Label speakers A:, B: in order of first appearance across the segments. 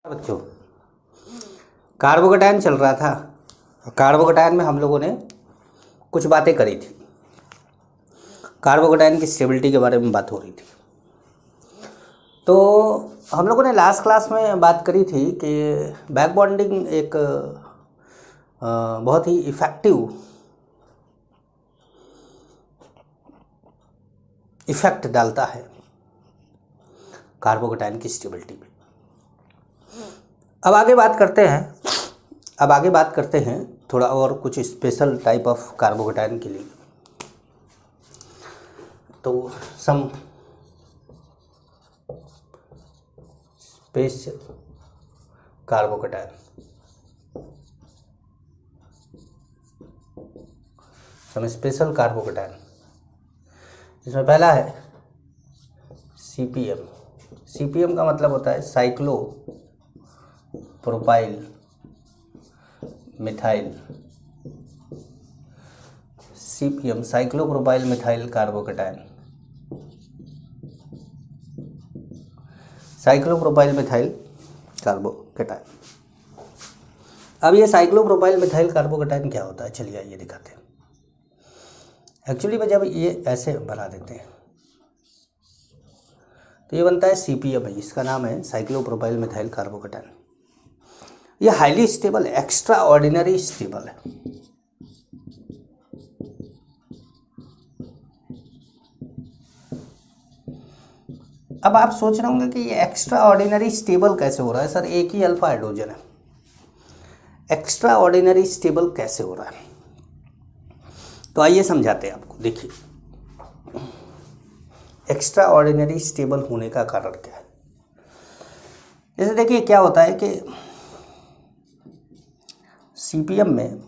A: बच्चों, कार्बोकैटायन चल रहा था। कार्बोकैटायन में हम लोगों ने कुछ बातें करी थी। कार्बोकैटायन की स्टेबिलिटी के बारे में बात हो रही थी। तो हम लोगों ने लास्ट क्लास में बात करी थी कि बैक बॉन्डिंग एक बहुत ही इफेक्ट डालता है कार्बोकैटायन की स्टेबिलिटी में। अब आगे बात करते हैं थोड़ा और कुछ स्पेशल टाइप ऑफ कार्बोकैटायन के लिए। तो सम स्पेशल कार्बोकैटायन, इसमें पहला है CPM। CPM का मतलब होता है cyclo propyl methyl. CPM cyclopropyl methyl carbocation. Cyclopropyl methyl carbocation. अब ये साइक्लोप्रोपाइल मिथाइल कार्बोकैटायन क्या होता है, चलिए आइए दिखाते हैं। एक्चुअली में जब ये ऐसे बना देते हैं तो ये बनता है CPM है, इसका नाम है साइक्लोप्रोपाइल मिथाइल कार्बोकैटायन। ये हाईली स्टेबल है, एक्स्ट्रा ऑर्डिनरी स्टेबल है। अब आप सोच रहे होंगे कि ये एक्स्ट्रा ऑर्डिनरी स्टेबल कैसे हो रहा है सर, एक ही अल्फा हाइड्रोजन है, एक्स्ट्रा ऑर्डिनरी स्टेबल कैसे हो रहा है? तो आइए समझाते हैं आपको। देखिए एक्स्ट्रा ऑर्डिनरी स्टेबल होने का कारण क्या है। जैसे देखिए क्या होता है कि CPM में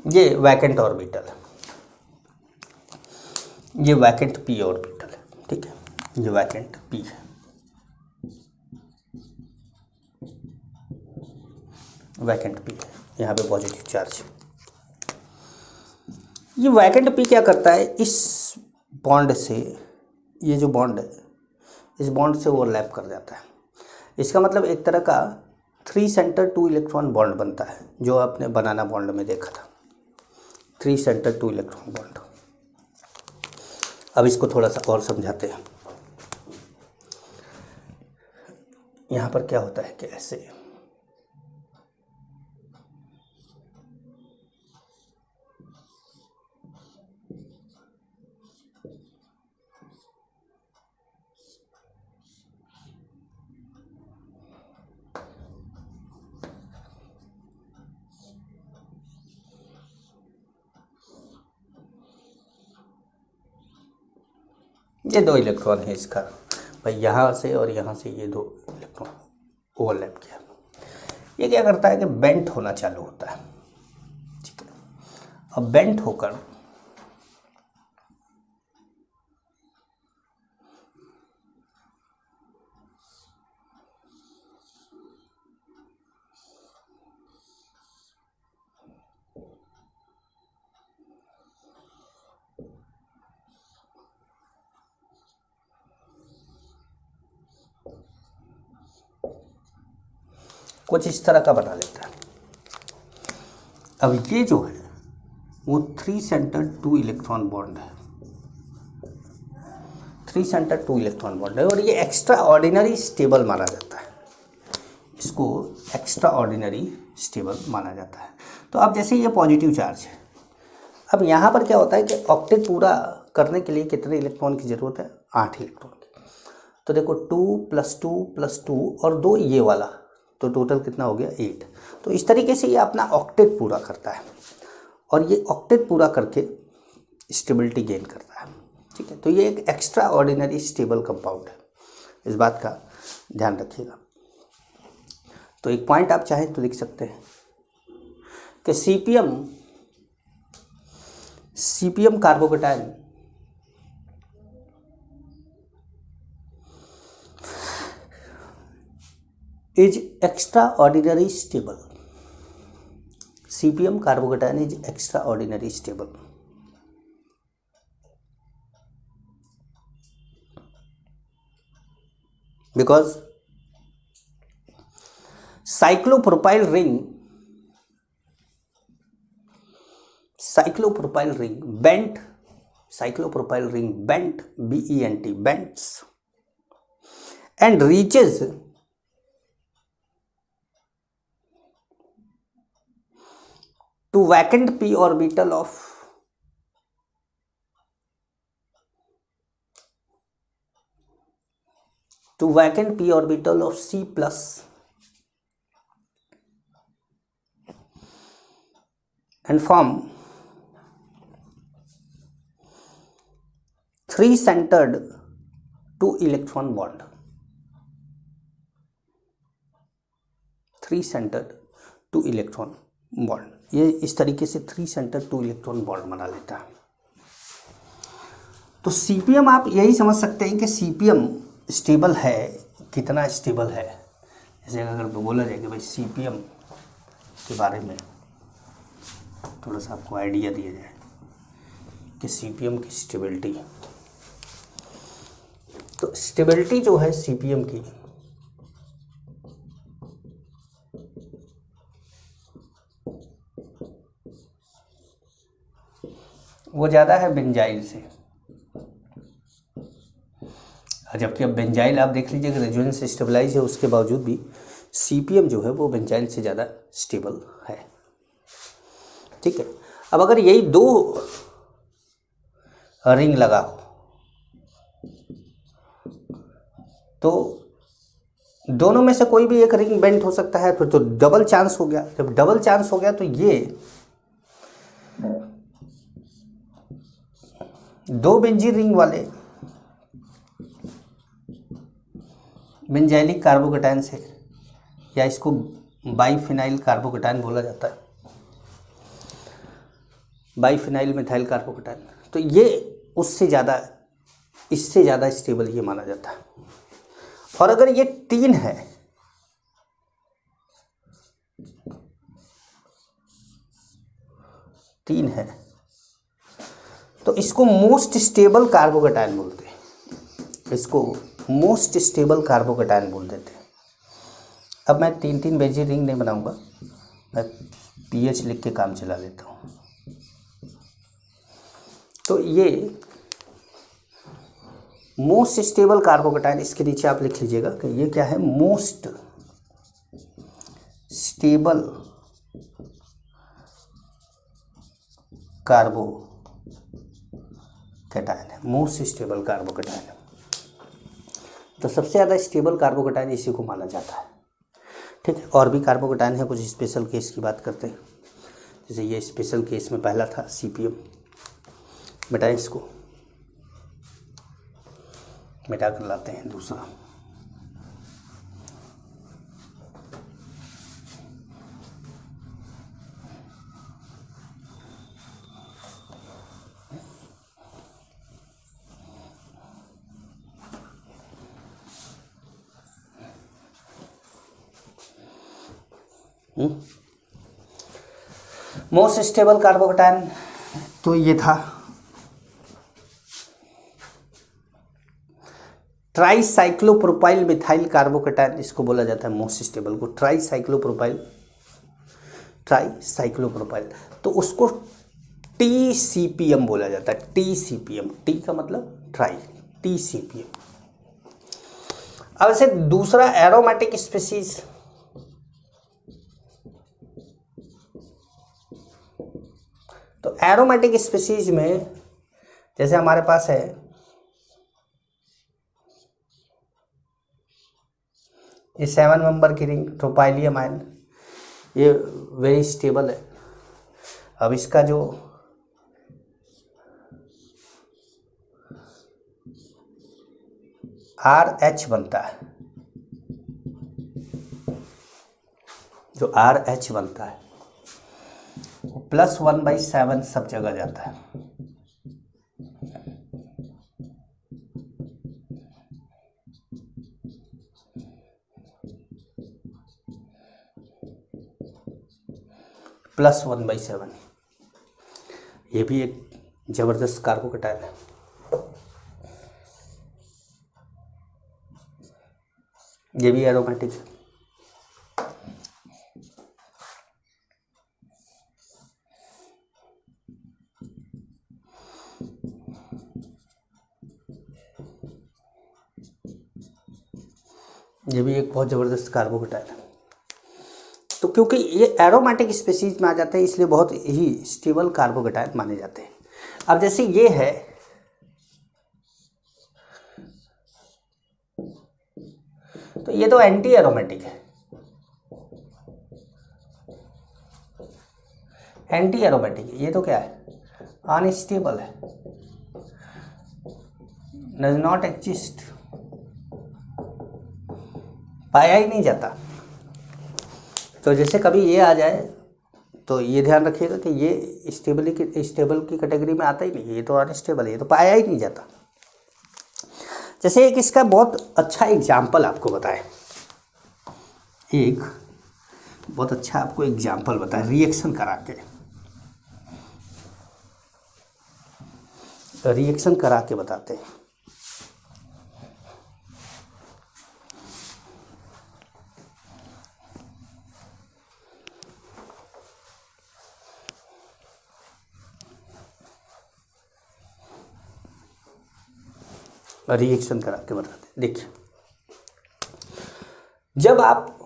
A: ये वैकेंट ऑर्बिटल है, ये वैकेंट p ऑर्बिटल है, ठीक है, ये वैकेंट p है, वैकेंट p है, यहाँ पे पॉजिटिव चार्ज। ये वैकेंट p क्या करता है, इस बॉन्ड से, ये जो बॉन्ड है इस बॉन्ड से ओवरलैप कर जाता है। इसका मतलब एक तरह का 3 सेंटर 2 इलेक्ट्रॉन बॉन्ड बनता है, जो आपने बनाना बॉन्ड में देखा था, 3 सेंटर 2 इलेक्ट्रॉन बॉन्ड। अब इसको थोड़ा सा और समझाते हैं। यहाँ पर क्या होता है कि ऐसे ये 2 इलेक्ट्रॉन है इसका भाई, यहाँ से और यहाँ से ये 2 इलेक्ट्रॉन ओवरलैप किया। ये क्या करता है कि बेंट होना चालू होता है, ठीक है। अब बेंट होकर कुछ इस तरह का बना लेता है। अब ये जो है वो 3 सेंटर 2 इलेक्ट्रॉन बॉन्ड है, 3 सेंटर 2 इलेक्ट्रॉन बॉन्ड है, और ये एक्स्ट्रा ऑर्डिनरी स्टेबल माना जाता है, इसको एक्स्ट्रा ऑर्डिनरी स्टेबल माना जाता है। तो अब जैसे ये पॉजिटिव चार्ज है, अब यहाँ पर क्या होता है कि ऑक्टेट पूरा करने के लिए कितने इलेक्ट्रॉन की ज़रूरत है, 8 इलेक्ट्रॉन की। तो देखो 2 + 2 + 2 और 2 ये वाला, तो टोटल कितना हो गया 8। तो इस तरीके से ये अपना ऑक्टेट पूरा करता है, और ये ऑक्टेट पूरा करके स्टेबिलिटी गेन करता है, ठीक है। तो ये एक एक्स्ट्रा ऑर्डिनरी स्टेबल कंपाउंड है, इस बात का ध्यान रखिएगा। तो एक पॉइंट आप चाहें तो लिख सकते हैं कि CPM carbocation is extraordinary stable. CPM carbocation is extraordinary stable. Because cyclopropyl ring bent, cyclopropyl ring bent, BENT, bends and reaches to vacant p orbital of C plus and form three-centered two-electron bond. Three-centred to-electron bond, ये इस तरीके से three-centred to-electron bond बना लेता है। तो CPM आप यही समझ सकते हैं कि CPM स्टेबल है, कितना स्टेबल है। जैसे अगर बोला जाए कि भाई CPM के बारे में थोड़ा सा आपको आइडिया दिया जाए कि CPM की स्टेबिलिटी, तो स्टेबिलिटी जो है CPM की वो ज़्यादा है बेंजाइल से। जबकि अब बेंजाइल आप देख लीजिए कि रेजोनेंस स्टेबलाइज है, उसके बावजूद भी CPM जो है वो बेंजाइल से ज़्यादा स्टेबल है। ठीक है, अब अगर यही दो रिंग लगा हो तो दोनों में से कोई भी एक रिंग बेंट हो सकता है, फिर तो डबल चांस हो गया। जब डबल चांस हो गया तो ये दो बेंजीन रिंग वाले बेंजाइलिक कार्बोकेटायन से, या इसको बाइफिनाइल कार्बोकेटायन बोला जाता है, बाइफिनाइल मिथाइल कार्बोकेटायन, तो ये उससे ज़्यादा, इससे ज़्यादा स्टेबल ये माना जाता है। और अगर ये तीन है तो इसको मोस्ट स्टेबल कार्बोकेटायन बोलते हैं, इसको मोस्ट स्टेबल कार्बोकेटायन बोल देते हैं। अब मैं तीन तीन बेंजीन रिंग नहीं बनाऊंगा, मैं पीएच लिख के काम चला लेता हूँ। तो ये मोस्ट स्टेबल कार्बोकेटायन, इसके नीचे आप लिख लीजिएगा कि ये क्या है, मोस्ट स्टेबल कार्बोकेटायन है, मोस्ट स्टेबल कार्बोकेटायन है। तो सबसे ज़्यादा स्टेबल कार्बोकेटायन इसी को माना जाता है। ठीक है, और भी कार्बोकेटायन है, कुछ स्पेशल केस की बात करते हैं। जैसे ये स्पेशल केस में पहला था CPM, बेटा इसको मिटा कर लाते हैं दूसरा। मोस्ट स्टेबल कार्बोकेटायन तो ये था ट्राईसाइक्लोप्रोपाइल मिथाइल कार्बोकेटायन, इसको बोला जाता है मोस्ट स्टेबल को, ट्राईसाइक्लोप्रोपाइल। तो उसको TCPM बोला जाता है, TCPM, टी का मतलब ट्राई, TCPM। अब ऐसे दूसरा एरोमेटिक स्पीसीज, तो एरोमेटिक स्पीसीज में जैसे हमारे पास है ये 7 नंबर की रिंग ट्रोपाइलियम आयन, ये वेरी स्टेबल है। अब इसका जो RH बनता है, जो RH बनता है वो +1/7 सब जगह जाता है। +1/7। ये भी एक ज़बरदस्त कार्बोकेटायन है। ये भी एरोमेटिक है। ये भी एक बहुत ज़बरदस्त कार्बोकेटायन है। तो क्योंकि ये एरोमेटिक स्पीशीज में आ जाते हैं इसलिए बहुत ही स्टेबल कार्बोकेटायन माने जाते हैं। अब जैसे ये है, तो ये तो एंटी एरोमेटिक है। एंटी एरोमेटिक, ये तो क्या है, अनस्टेबल है, डज नॉट एग्जिस्ट, पाया ही नहीं जाता। तो जैसे कभी ये आ जाए तो ये ध्यान रखिएगा कि ये स्टेबल की कैटेगरी में आता ही नहीं है, ये तो अनस्टेबल है, ये तो पाया ही नहीं जाता। जैसे एक इसका बहुत अच्छा एग्जाम्पल आपको बताएं, एक बहुत अच्छा आपको एग्जाम्पल बताएं रिएक्शन करा के, रिएक्शन करा के बताते हैं। रिएक्शन करा के बताते हैं। देखिए, जब आप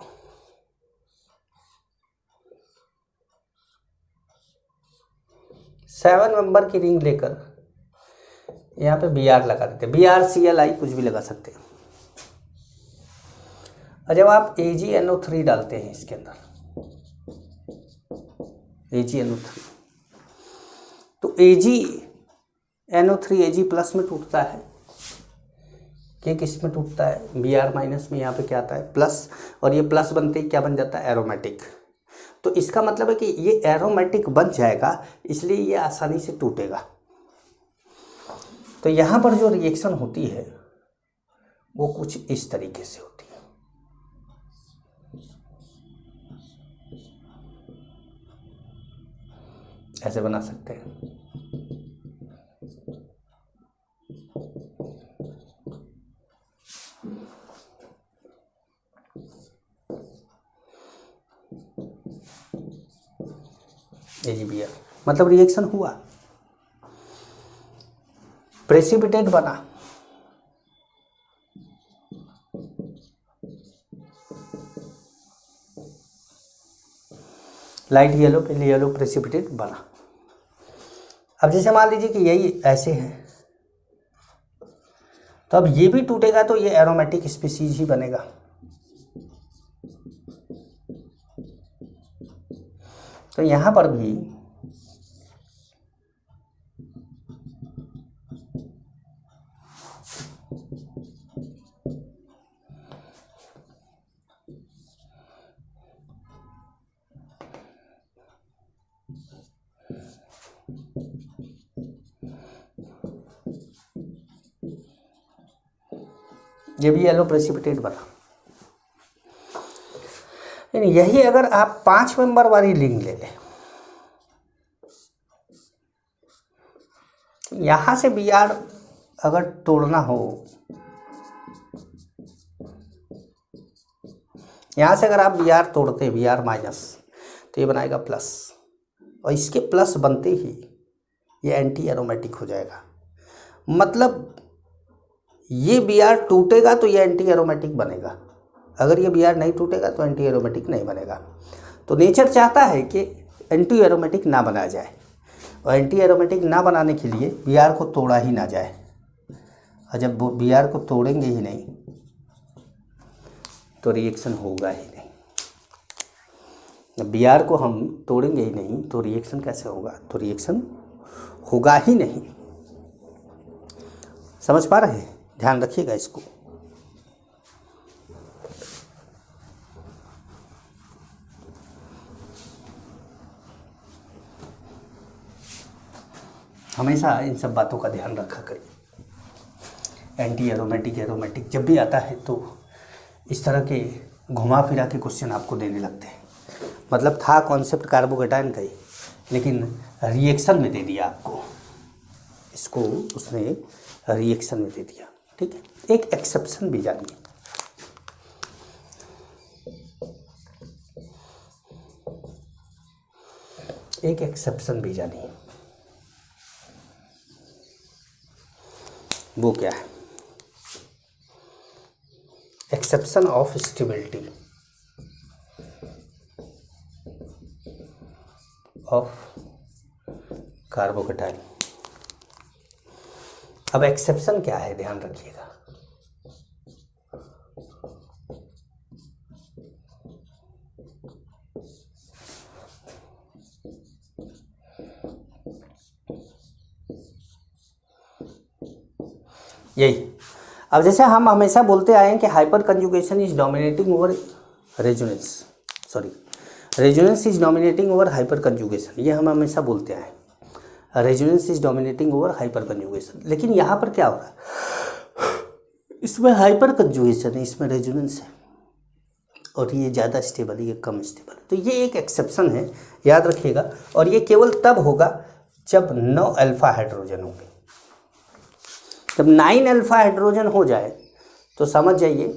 A: सेवन मेंबर की रिंग लेकर यहाँ पे Br लगा देते, BrCl कुछ भी लगा सकते हैं, और जब आप AgNO3 डालते हैं इसके अंदर, AgNO3, तो AgNO3 Ag+ में टूटता है, कि किस में टूटता है, Br- में। यहाँ पे क्या आता है, प्लस, और ये प्लस बनते ही क्या बन जाता है, एरोमेटिक। तो इसका मतलब है कि ये एरोमेटिक बन जाएगा, इसलिए ये आसानी से टूटेगा। तो यहाँ पर जो रिएक्शन होती है वो कुछ इस तरीके से होती है। ऐसे बना सकते हैं। AgBr मतलब रिएक्शन हुआ, प्रेसिपिटेट बना, लाइट येलो पे येलो प्रेसिपिटेट बना। अब जैसे मान लीजिए कि यही ऐसे है, तो अब ये भी टूटेगा तो ये एरोमेटिक स्पीशीज ही बनेगा। तो यहाँ पर भी ये भी येलो प्रेसिपिटेट बना। यही अगर आप 5 मेंबर वाली रिंग ले लें, यहां से Br अगर तोड़ना हो, यहां से अगर आप Br तोड़ते, Br-, तो ये बनाएगा प्लस, और इसके प्लस बनते ही ये एंटी एरोमेटिक हो जाएगा। मतलब ये Br टूटेगा तो ये एंटी एरोमेटिक बनेगा, अगर ये Br नहीं टूटेगा तो एंटी एरोमेटिक नहीं बनेगा। तो नेचर चाहता है कि एंटी एरोमेटिक ना बनाया जाए, और एंटी एरोमेटिक ना बनाने के लिए Br को तोड़ा ही ना जाए, और जब Br को तोड़ेंगे ही नहीं तो रिएक्शन होगा ही नहीं। Br को हम तोड़ेंगे ही नहीं तो रिएक्शन कैसे होगा, तो रिएक्शन होगा ही नहीं। समझ पा रहे हैं, ध्यान रखिएगा इसको। हमेशा इन सब बातों का ध्यान रखा करिए। एंटी एरोमेटिक, एरोमेटिक जब भी आता है तो इस तरह के घुमा फिरा के क्वेश्चन आपको देने लगते हैं। मतलब था कॉन्सेप्ट कार्बोकेटायन का ही, लेकिन रिएक्शन में दे दिया आपको, इसको उसने रिएक्शन में दे दिया। ठीक है, एक एक्सेप्शन भी जानिए। एक एक्सेप्शन भी जानिए, वो क्या है? Exception of stability of carbocation. अब एक्सेप्शन क्या है, ध्यान रखिएगा। यही, अब जैसे हम हमेशा बोलते आए हैं कि hyper conjugation is dominating over resonance, sorry resonance is dominating over hyper conjugation, ये हम हमेशा बोलते आए हैं, resonance is dominating over hyper conjugation. लेकिन यहाँ पर क्या हो रहा है, इसमें हाइपर कंजुगेशन है, इसमें रेजोनेंस है, और ये ज़्यादा स्टेबल है, ये कम स्टेबल है। तो ये एक एक्सेप्शन है, याद रखिएगा। और ये केवल तब होगा जब 9 अल्फा हाइड्रोजन होंगे। जब 9 अल्फा हाइड्रोजन हो जाए तो समझ जाइए।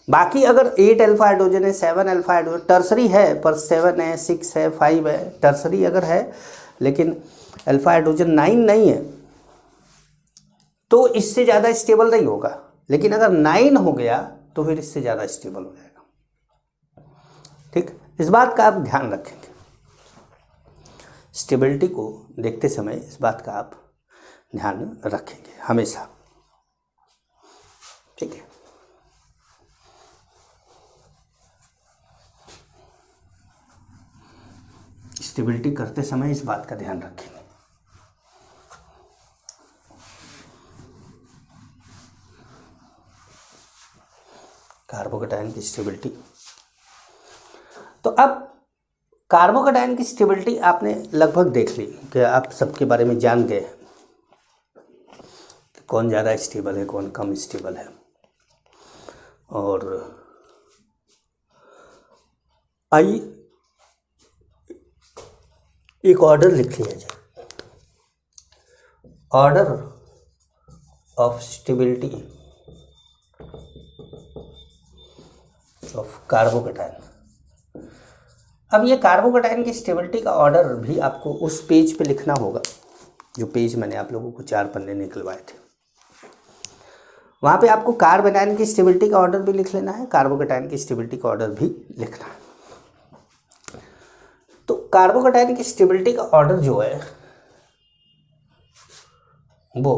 A: बाकी अगर 8 अल्फा हाइड्रोजन है, 7 अल्फा हाइड्रोजन, टर्सरी है पर 7 है, 6 है, 5 है, टर्सरी अगर है, लेकिन अल्फा हाइड्रोजन 9 नहीं है, तो इससे ज़्यादा स्टेबल नहीं होगा। लेकिन अगर 9 हो गया तो फिर इससे ज़्यादा स्टेबल हो जाएगा। ठीक, इस बात का आप ध्यान रखेंगे। स्टेबिलिटी को देखते समय इस बात का आप ध्यान रखेंगे हमेशा। ठीक है, स्टेबिलिटी करते समय इस बात का ध्यान रखेंगे। कार्बोकेटायन की स्टेबिलिटी, तो अब कार्बोकेटायन की स्टेबिलिटी आपने लगभग देख ली कि आप सबके बारे में जान गए कि कौन ज़्यादा स्टेबल है, कौन कम स्टेबल है। और आइए एक ऑर्डर लिख लिया जाए, order of stability of carbocation. अब ये कार्बोकेटायन की स्टेबिलिटी का ऑर्डर भी आपको उस पेज पे लिखना होगा, जो पेज मैंने आप लोगों को 4 पन्ने निकलवाए थे। वहाँ पे आपको कार्बोकेटायन की स्टेबिलिटी का ऑर्डर भी लिख लेना है, कार्बोकेटायन की स्टेबिलिटी का ऑर्डर भी लिखना है। तो कार्बोकेटायन की स्टेबिलिटी का ऑर्डर जो है वो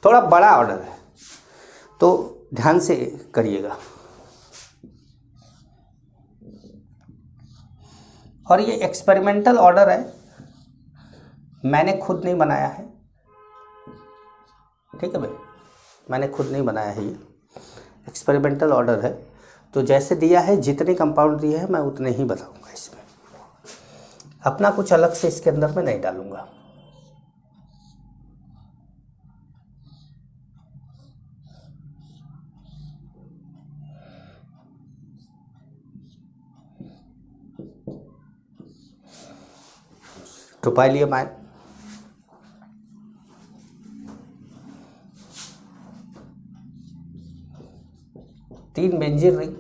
A: थोड़ा बड़ा ऑर्डर है, तो ध्यान से करिएगा। और ये एक्सपेरिमेंटल ऑर्डर है, मैंने खुद नहीं बनाया है। ठीक है भाई, मैंने खुद नहीं बनाया है, ये एक्सपेरिमेंटल ऑर्डर है। तो जैसे दिया है, जितने कंपाउंड दिए हैं मैं उतने ही बताऊंगा। इसमें अपना कुछ अलग से इसके अंदर मैं नहीं डालूंगा। ट्रोपाइलियम आयन, तीन बेंजीन रिंग,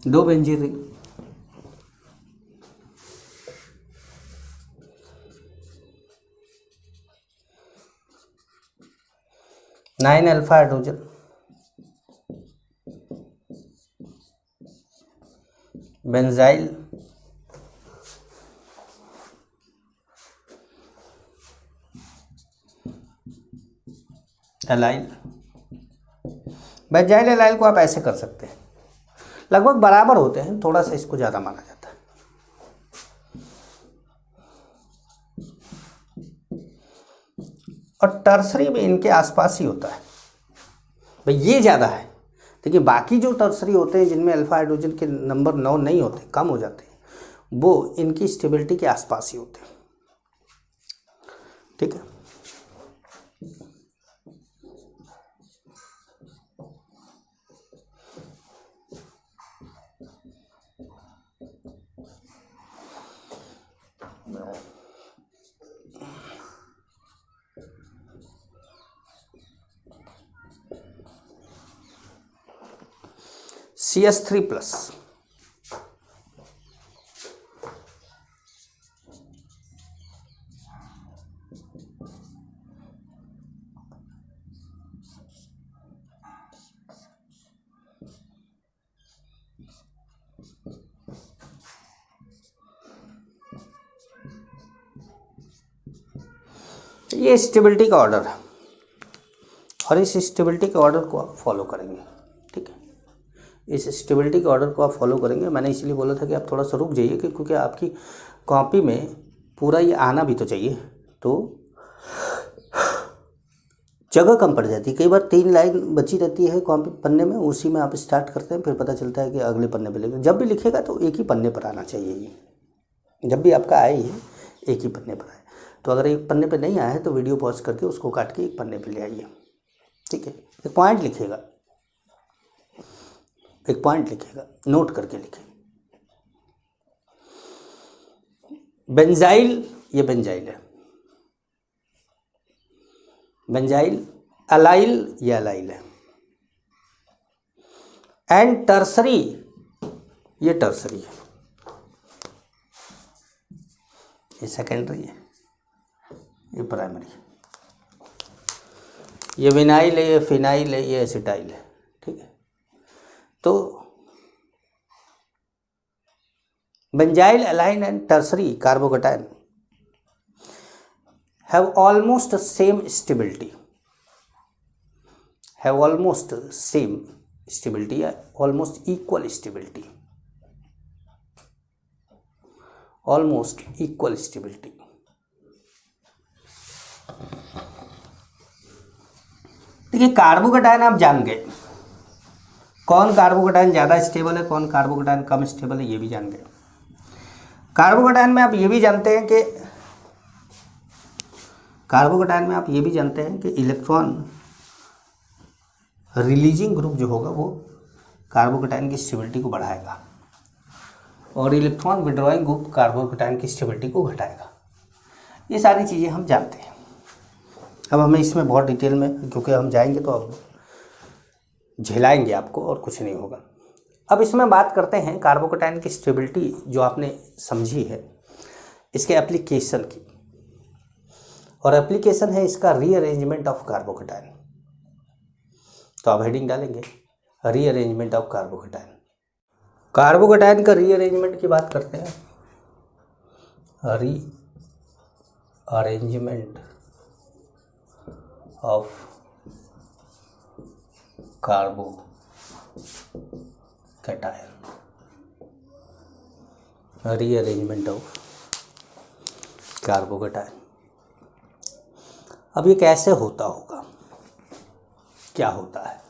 A: दो benzene ring, nine alpha hydrogen, benzyl, allyl. Benzyl allyl को आप ऐसे कर सकते हैं, लगभग बराबर होते हैं, थोड़ा सा इसको ज़्यादा माना जाता है। और टर्सरी में इनके आसपास ही होता है, भाई ये ज़्यादा है। देखिए बाकी जो टर्सरी होते हैं जिनमें अल्फा हाइड्रोजन के नंबर 9 नहीं होते, कम हो जाते हैं, वो इनकी स्टेबिलिटी के आसपास ही होते हैं। ठीक है, CH3+। ये स्टेबिलिटी का ऑर्डर है और इस स्टेबिलिटी के ऑर्डर को आप फॉलो करेंगे। ठीक है, इस स्टेबिलिटी के ऑर्डर को आप फॉलो करेंगे। मैंने इसलिए बोला था कि आप थोड़ा सा रुक जाइए क्योंकि आपकी कॉपी में पूरा ये आना भी तो चाहिए, तो जगह कम पड़ जाती है। कई बार 3 लाइन बची रहती है कॉपी पन्ने में, उसी में आप स्टार्ट करते हैं, फिर पता चलता है कि अगले पन्ने पर लिखें। जब भी लिखेगा तो एक ही पन्ने पर आना चाहिए। ये जब भी आपका आए ये एक ही पन्ने पर आए। तो अगर एक पन्ने पे नहीं आया है तो वीडियो पॉज करके उसको काट के एक पन्ने पे ले आइए। ठीक है, एक पॉइंट लिखिएगा, एक पॉइंट लिखिएगा, नोट करके लिखें। बेंजाइल, ये बेंजाइल है। बेंजाइल, अलाइल, ये अलाइल है। एंड टर्सरी, ये टर्सरी है, ये सेकेंडरी है, ये प्राइमरी है। ये विनाइल है, ये फिनाइल है, ये एसिटाइल है। ठीक है, तो benzyl, align and tertiary carbocation have almost same stability, have almost same stability, almost equal stability, almost equal stability। देखिए कार्बोकेटायन आप जान गए, कौन कार्बोकेटायन ज़्यादा स्टेबल है, कौन कार्बोकेटायन कम स्टेबल है, ये भी जान गए। कार्बोकेटायन में आप ये भी जानते हैं कि इलेक्ट्रॉन रिलीजिंग ग्रुप जो होगा वो कार्बोकेटायन की स्टेबिलिटी को बढ़ाएगा और इलेक्ट्रॉन विड्रॉइंग ग्रुप कार्बोकेटायन की स्टेबिलिटी को घटाएगा। ये सारी चीज़ें हम जानते हैं। अब हमें इसमें बहुत डिटेल में, क्योंकि हम जाएंगे तो अब झेलाएंगे आपको और कुछ नहीं होगा। अब इसमें बात करते हैं कार्बोकेटायन की स्टेबिलिटी जो आपने समझी है, इसके एप्लीकेशन की। और एप्लीकेशन है इसका रीअरेंजमेंट ऑफ कार्बोकेटायन। तो आप हेडिंग डालेंगे रीअरेंजमेंट ऑफ कार्बोकेटायन। कार्बोकेटायन का रीअरेंजमेंट की बात करते हैं। Rearrangement of carbocation, rearrangement of carbocation. अब ये कैसे होता होगा, क्या होता है,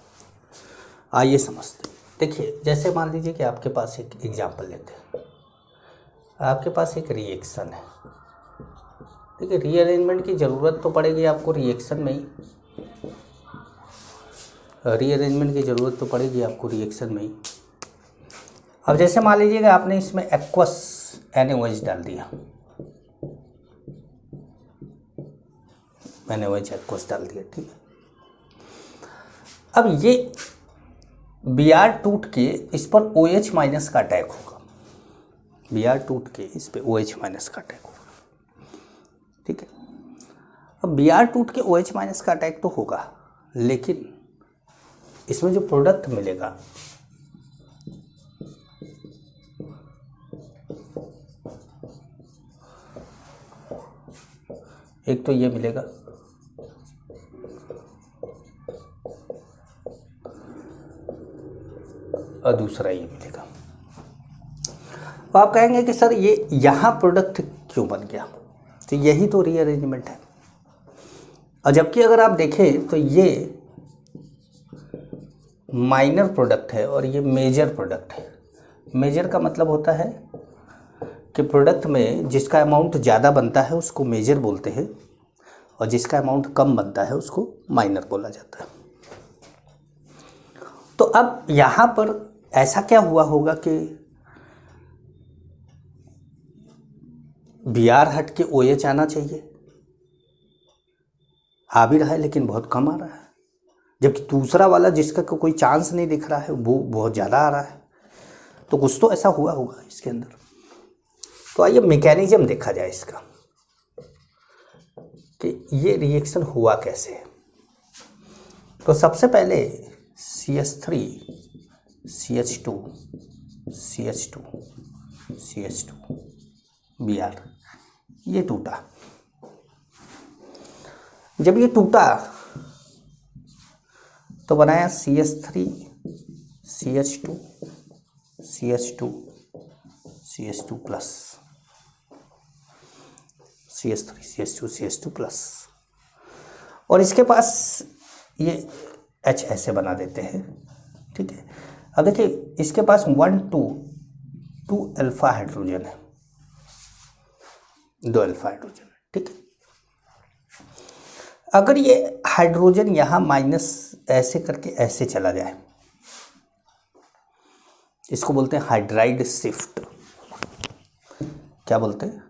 A: आइए समझते हैं। देखिए जैसे मान लीजिए कि आपके पास एक एग्जाम्पल लेते हैं, आपके पास एक रिएक्शन है। देखिए रीअरेंजमेंट की ज़रूरत तो पड़ेगी आपको रिएक्शन में ही, रीअरेंजमेंट की ज़रूरत तो पड़ेगी आपको रिएक्शन में ही। अब जैसे मान लीजिए कि आपने इसमें एक्वस NaOH डाल दिया, मैंने वही एक्वस डाल दिया। ठीक है, अब ये Br टूट के इस पर OH माइनस का अटैक होगा, Br टूट के इस पर OH माइनस का अटैक होगा। ठीक है, अब Br टूट के OH माइनस का अटैक तो होगा, लेकिन इसमें जो प्रोडक्ट मिलेगा एक तो ये मिलेगा, और दूसरा ये मिलेगा। तो आप कहेंगे कि सर ये यहाँ प्रोडक्ट क्यों बन गया, तो यही तो रीअरेंजमेंट है। और जबकि अगर आप देखें तो ये माइनर प्रोडक्ट है और ये मेजर प्रोडक्ट है। मेजर का मतलब होता है कि प्रोडक्ट में जिसका अमाउंट ज़्यादा बनता है उसको मेजर बोलते हैं और जिसका अमाउंट कम बनता है उसको माइनर बोला जाता है। तो अब यहाँ पर ऐसा क्या हुआ होगा कि बी आर हट के ओ एच आना चाहिए, आ भी रहा है लेकिन बहुत कम आ रहा है, जबकि दूसरा वाला जिसका कोई चांस नहीं दिख रहा है वो बहुत ज़्यादा आ रहा है। तो कुछ तो ऐसा हुआ होगा इसके अंदर। तो आइए मैकेनिज्म देखा जाए इसका कि ये रिएक्शन हुआ कैसे है। तो सबसे पहले CH3 CH2 CH2 CH2 Br ये टूटा। जब ये टूटा तो बनाया CH3 CH2 CH2 CH2 plus CH3 CH2 CH2 plus, और इसके पास ये H ऐसे बना देते हैं, ठीक है। अब देखिए इसके पास 1 2 अल्फा हाइड्रोजन है, 2 अल्फा हाइड्रोजन है, ठीक है। अगर ये हाइड्रोजन यहाँ माइनस ऐसे करके ऐसे चला जाए, इसको बोलते हैं हाइड्राइड शिफ्ट। क्या बोलते हैं?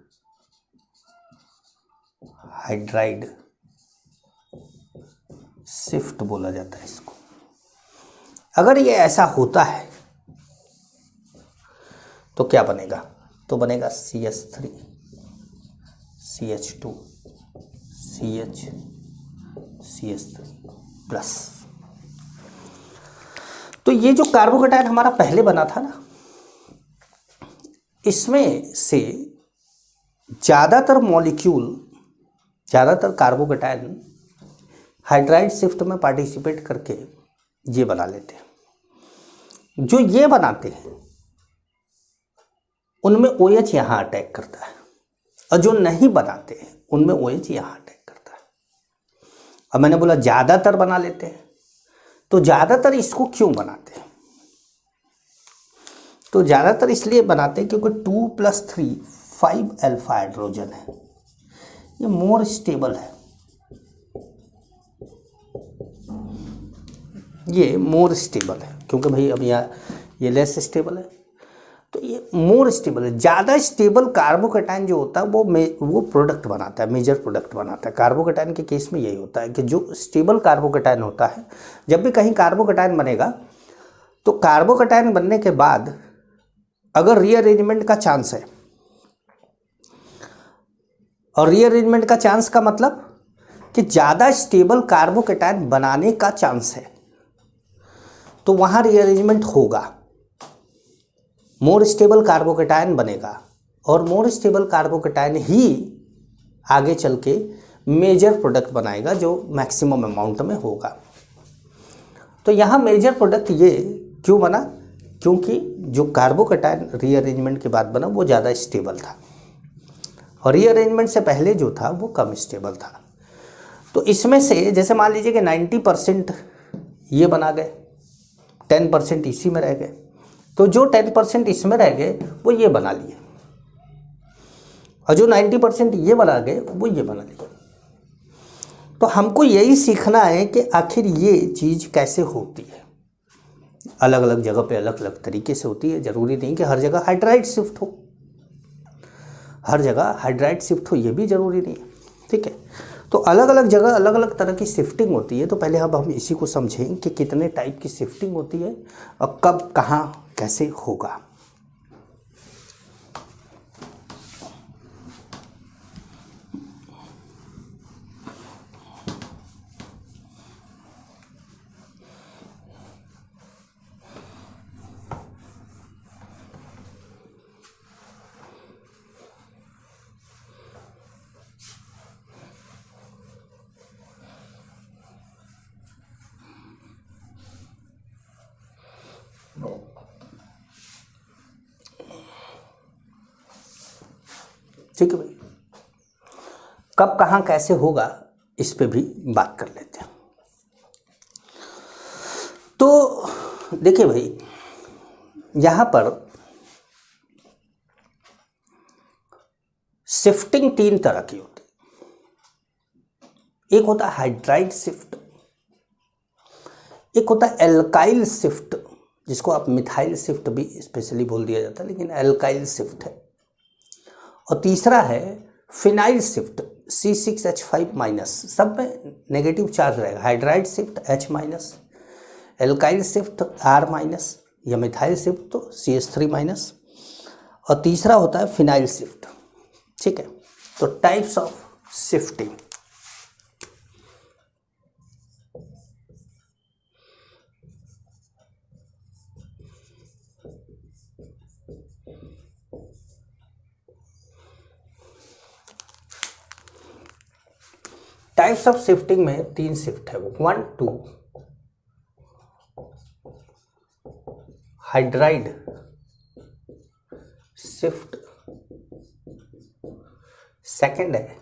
A: हाइड्राइड शिफ्ट बोला जाता है इसको। अगर ये ऐसा होता है तो क्या बनेगा? तो बनेगा CH3 CH2 CH3 प्लस। तो ये जो कार्बोकेटायन हमारा पहले बना था ना, इसमें से ज़्यादातर मॉलिक्यूल, ज़्यादातर कार्बोकेटायन हाइड्राइड शिफ्ट में पार्टिसिपेट करके ये बना लेते हैं। जो ये बनाते हैं उनमें OH यहाँ अटैक करता है, और जो नहीं बनाते हैं उनमें OH यहाँ अटैक करता है। अब मैंने बोला ज़्यादातर बना लेते हैं, तो ज़्यादातर इसको क्यों बनाते हैं? तो ज़्यादातर इसलिए बनाते हैं क्योंकि 2 + 3 5 अल्फा हाइड्रोजन है, ये मोर स्टेबल है, ये मोर स्टेबल है, क्योंकि भाई अब यहाँ ये लेस स्टेबल है, तो ये मोर स्टेबल है। ज़्यादा स्टेबल कार्बोकेटायन जो होता है वो प्रोडक्ट बनाता है, मेजर प्रोडक्ट बनाता है। कार्बोकेटायन के केस में यही होता है कि जो स्टेबल कार्बोकेटायन होता है, जब भी कहीं कार्बोकेटायन बनेगा तो कार्बोकेटायन बनने के बाद अगर रीअरेंजमेंट का चांस है, और रीअरेंजमेंट का चांस का मतलब कि ज़्यादा स्टेबल कार्बोकेटायन बनाने का चांस है, तो वहाँ रीअरेंजमेंट होगा, मोर स्टेबल कार्बोकेटायन बनेगा, और मोर स्टेबल कार्बोकेटायन ही आगे चल के मेजर प्रोडक्ट बनाएगा जो मैक्सिमम अमाउंट में होगा। तो यहाँ मेजर प्रोडक्ट ये क्यों बना? क्योंकि जो कार्बोकेटायन रीअरेंजमेंट के बाद बना वो ज़्यादा स्टेबल था, और रीअरेंजमेंट से पहले जो था वो कम स्टेबल था। तो इसमें से जैसे मान लीजिए कि 90% ये बना गए, 10% इसी में रह गए, तो जो 10% इसमें रह गए वो ये बना लिए, और जो 90% ये बना गए वो ये बना लिए। तो हमको यही सीखना है कि आखिर ये चीज़ कैसे होती है। अलग अलग जगह पे अलग अलग तरीके से होती है, ज़रूरी नहीं कि हर जगह हाइड्राइड शिफ्ट हो, हर जगह हाइड्राइड शिफ्ट हो ये भी ज़रूरी नहीं है, ठीक है। तो अलग अलग जगह अलग अलग तरह की शिफ्टिंग होती है। तो पहले अब हम इसी को समझें कि कितने टाइप की शिफ्टिंग होती है और कब कहाँ कैसे होगा। ठीक है भाई, कब कहाँ कैसे होगा इस पे भी बात कर लेते हैं। तो देखिए भाई, यहाँ पर शिफ्टिंग 3 तरह की होती है। एक होता है हाइड्राइड शिफ्ट, एक होता है एल्काइल शिफ्ट, जिसको आप मिथाइल शिफ्ट भी स्पेशली बोल दिया जाता है, लेकिन एल्काइल शिफ्ट है। और तीसरा है फिनाइल शिफ्ट, C6H5-, सब में नेगेटिव चार्ज रहेगा। Hydride shift H-, alkyl shift R-, या मिथाइल शिफ्ट तो CH3-, और तीसरा होता है फिनाइल शिफ्ट। ठीक है, तो types of shifting. Types of shifting में 3 शिफ्ट है, 1 2 हाइड्राइड शिफ्ट, सेकंड है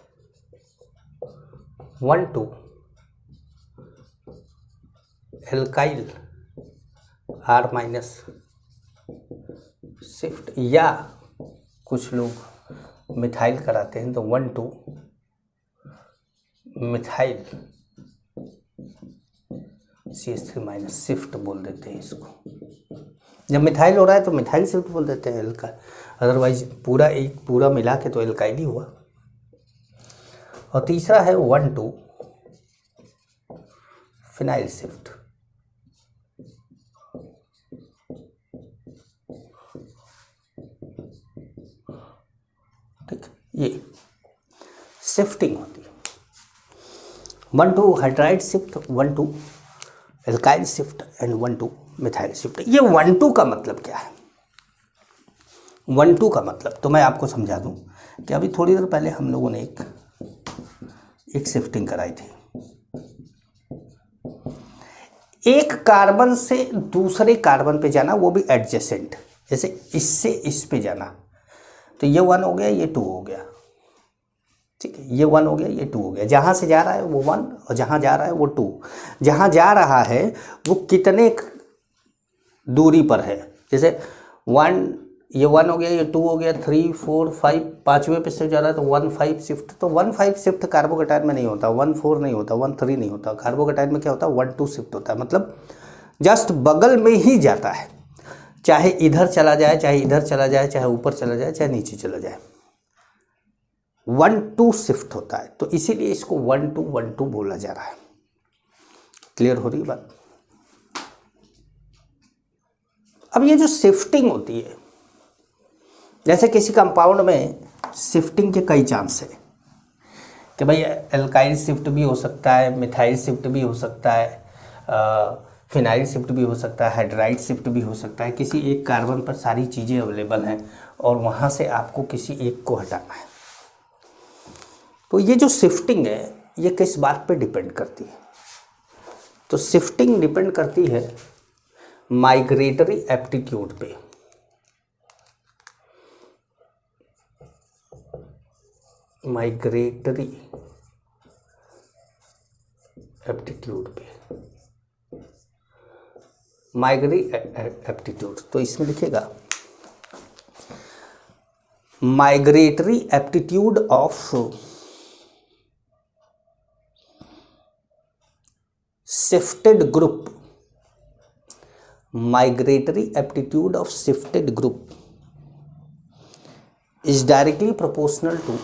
A: 1 2 एल्काइल R- शिफ्ट, या कुछ लोग मिथाइल कराते हैं तो 1 2 मिथाइल CH3- शिफ्ट बोल देते हैं इसको। जब मिथाइल हो रहा है तो मिथाइल शिफ्ट बोल देते हैं एल्का, अदरवाइज पूरा मिला के तो एल्काइल ही हुआ। और तीसरा है 1 2 फिनाइल शिफ्ट। ठीक, ये शिफ्टिंग होती है। 1 2 hydride shift, 1 2 alkyl shift and 1 2 methyl shift. ये 1 2 का मतलब क्या है? 1 2 का मतलब तो मैं आपको समझा दूं कि अभी थोड़ी देर पहले हम लोगों ने एक शिफ्टिंग कराई थी। एक कार्बन से दूसरे कार्बन पे जाना, वो भी एडजेसेंट, जैसे इससे इस पे जाना, तो ये 1 हो गया, ये 2 हो गया। ठीक है, ये 1 हो गया, ये 2 हो गया। जहाँ से जा रहा है वो 1 और जहाँ जा रहा है वो 2। जहाँ जा रहा है वो कितने दूरी पर है, जैसे 1, ये 1 हो गया, ये 2 हो गया, 3 4 5, पाँचवें पे से जा रहा है तो 1 5 शिफ्ट। तो 1 5 शिफ्ट कार्बोकेटाइन में नहीं होता, 1 4 नहीं होता, 1 3 नहीं होता। कार्बोकेटाइन में क्या होता है? 1 2 शिफ्ट होता है, मतलब जस्ट बगल में ही जाता है, चाहे इधर चला जाए, चाहे इधर चला जाए, चाहे ऊपर चला जाए, चाहे नीचे चला जाए, 1 2 शिफ्ट होता है। तो इसीलिए इसको 1 2 1 2 बोला जा रहा है। क्लियर हो रही बात? अब ये जो शिफ्टिंग होती है, जैसे किसी कंपाउंड में शिफ्टिंग के कई चांस है कि भाई एल्काइल शिफ्ट भी हो सकता है, मिथाइल शिफ्ट भी हो सकता है, फिनाइल शिफ्ट भी हो सकता है, हाइड्राइड शिफ्ट भी हो सकता है। किसी एक कार्बन पर सारी चीज़ें अवेलेबल हैं और वहाँ से आपको किसी एक को हटाना है। तो ये जो शिफ्टिंग है ये किस बात पे डिपेंड करती है? तो शिफ्टिंग डिपेंड करती है माइग्रेटरी एप्टीट्यूड पे। माइग्रेटरी एप्टीट्यूड पे, माइग्रेटरी एप्टीट्यूड, तो इसमें लिखेगा migratory aptitude of shifted group. Migratory aptitude of shifted group is directly proportional to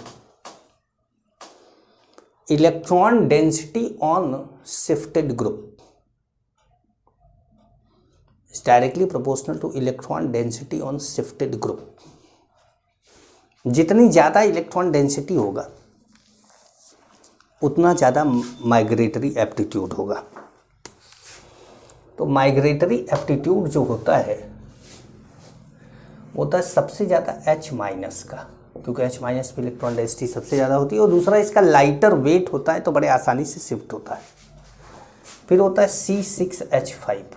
A: electron density on shifted group. Is directly proportional to electron density on shifted group. जितनी ज़्यादा electron density होगा उतना ज़्यादा migratory aptitude होगा। तो migratory aptitude जो होता है होता है सबसे ज़्यादा H- का, क्योंकि H- पे इलेक्ट्रॉन डेंसिटी सबसे ज़्यादा होती है। और दूसरा इसका लाइटर वेट होता है तो बड़े आसानी से शिफ्ट होता है। फिर होता है C6H5-,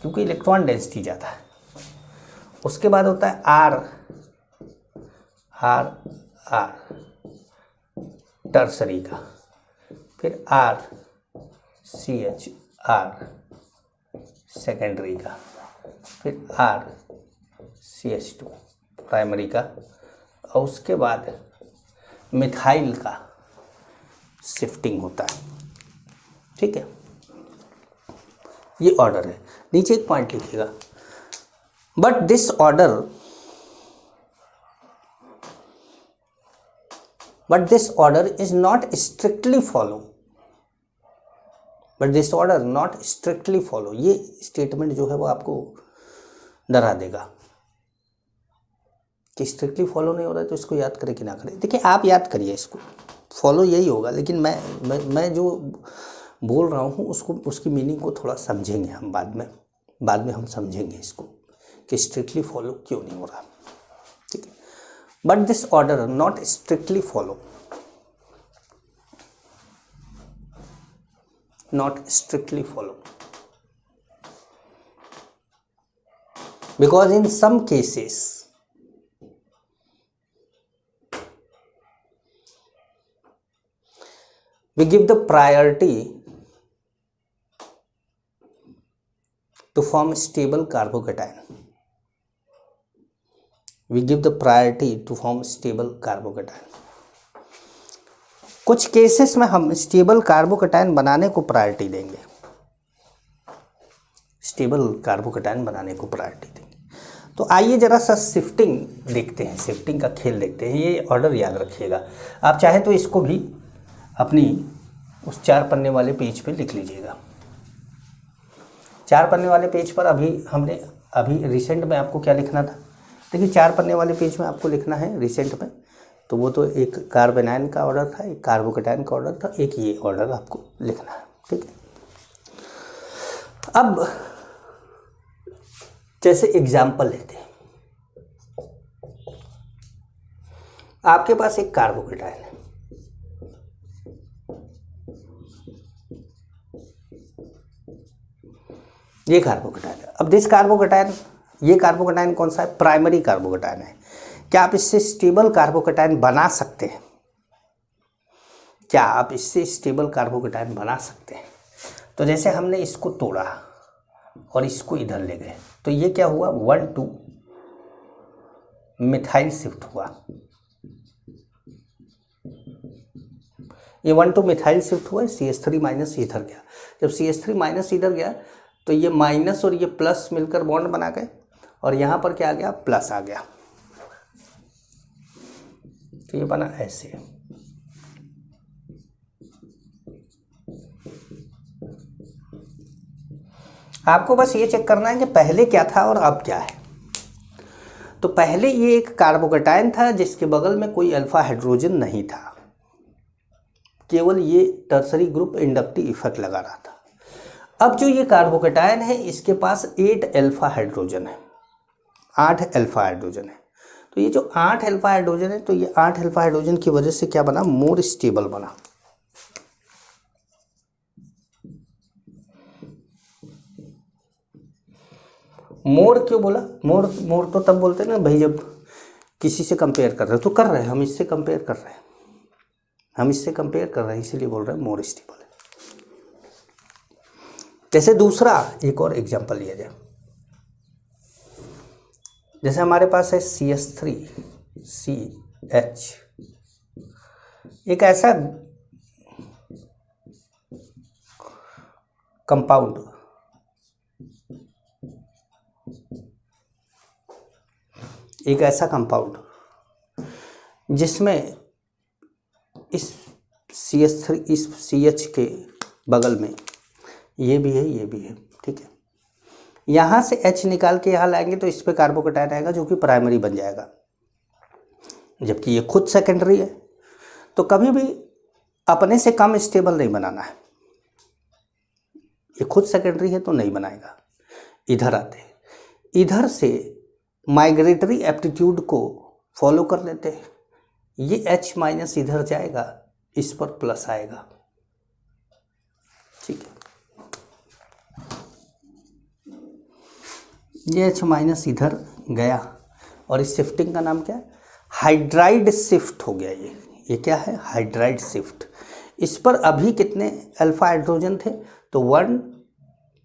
A: क्योंकि इलेक्ट्रॉन डेंसिटी ज़्यादा है। उसके बाद होता है R टर्सरी का, फिर RCH सेकेंडरी का, फिर RCH2 प्राइमरी का, और उसके बाद मिथाइल का शिफ्टिंग होता है। ठीक है, ये ऑर्डर है। नीचे एक पॉइंट लिखिएगा, but this order is not strictly follow. ये स्टेटमेंट जो है वो आपको डरा देगा कि स्ट्रिक्टली फॉलो नहीं हो रहा है, तो इसको याद करें कि ना करें। देखिए, आप याद करिए इसको, फॉलो यही होगा, लेकिन मैं जो बोल रहा हूँ उसकी मीनिंग को थोड़ा समझेंगे हम बाद में हम समझेंगे इसको कि स्ट्रिक्टली फॉलो क्यों नहीं हो रहा। ठीक है, but this order not strictly follow, because in some cases we give the priority to form stable carbocation. कुछ केसेस में हम स्टेबल कार्बोकेटायन बनाने को प्रायोरिटी देंगे, तो आइए जरा सा शिफ्टिंग देखते हैं, शिफ्टिंग का खेल देखते हैं। ये ऑर्डर याद रखिएगा। आप चाहे तो इसको भी अपनी उस 4 पन्ने वाले पेज पे लिख लीजिएगा। 4 पन्ने वाले पेज पर अभी रिसेंट में आपको क्या लिखना था? देखिए, 4 पन्ने वाले पेज में आपको लिखना है रिसेंट में, तो वो तो एक कार्बेनाइन का ऑर्डर था, एक कार्बोकेटाइन का ऑर्डर था, एक ये ऑर्डर आपको लिखना है। ठीक है, अब जैसे एग्जाम्पल लेते हैं, आपके पास एक कार्बोकेटाइन है, ये कार्बोकेटाइन है। अब ये कार्बोकेटाइन कौन सा है? प्राइमरी कार्बोकेटाइन है। क्या आप इससे स्टेबल कार्बोकेटाइन बना सकते हैं? तो जैसे हमने इसको तोड़ा और इसको इधर ले गए, तो ये क्या हुआ? 1,2 मिथाइल शिफ्ट हुआ। ये 1,2 मिथाइल शिफ्ट हुआ, CH3 माइनस इधर गया। जब CH3 माइनस इधर गया तो ये माइनस और ये प्लस मिलकर बॉन्ड बना गए, और यहाँ पर क्या आ गया? प्लस आ गया। तो ये बना ऐसे। आपको बस ये चेक करना है कि पहले क्या था और अब क्या है। तो पहले ये एक कार्बोकेटाइन था जिसके बगल में कोई अल्फा हाइड्रोजन नहीं था, केवल ये टर्सरी ग्रुप इंडक्टिव इफेक्ट लगा रहा था। अब जो ये कार्बोकेटाइन है, इसके पास 8 अल्फा हाइड्रोजन है, 8 अल्फा हाइड्रोजन है। तो ये जो 8 अल्फा हाइड्रोजन है, तो ये 8 अल्फा हाइड्रोजन की वजह से क्या बना? मोर स्टेबल बना। मोर क्यों बोला? मोर तो तब बोलते हैं ना भाई, जब किसी से कंपेयर कर रहे हो, तो कर रहे हैं हम इससे कंपेयर कर रहे हैं, इसीलिए बोल रहे हैं मोर स्टेबल है। जैसे दूसरा एक और एग्जांपल लिया जाए, जैसे हमारे पास है CH3CH, एक ऐसा कंपाउंड जिसमें इस CH3 इस CH के बगल में ये भी है। ठीक है, यहाँ से H निकाल के यहाँ लाएंगे तो इस पे कार्बोकेटाइन आएगा जो कि प्राइमरी बन जाएगा, जबकि ये खुद सेकेंडरी है। तो कभी भी अपने से कम स्टेबल नहीं बनाना है। ये खुद सेकेंडरी है तो नहीं बनाएगा। इधर आते हैं, इधर से माइग्रेटरी एप्टीट्यूड को फॉलो कर लेते हैं। ये H माइनस इधर जाएगा, इस पर प्लस आएगा। ठीक है, ये H माइनस इधर गया, और इस शिफ्टिंग का नाम क्या है? हाइड्राइड शिफ्ट हो गया। ये क्या है? Hydride shift. इस पर अभी कितने अल्फा हाइड्रोजन थे? तो 1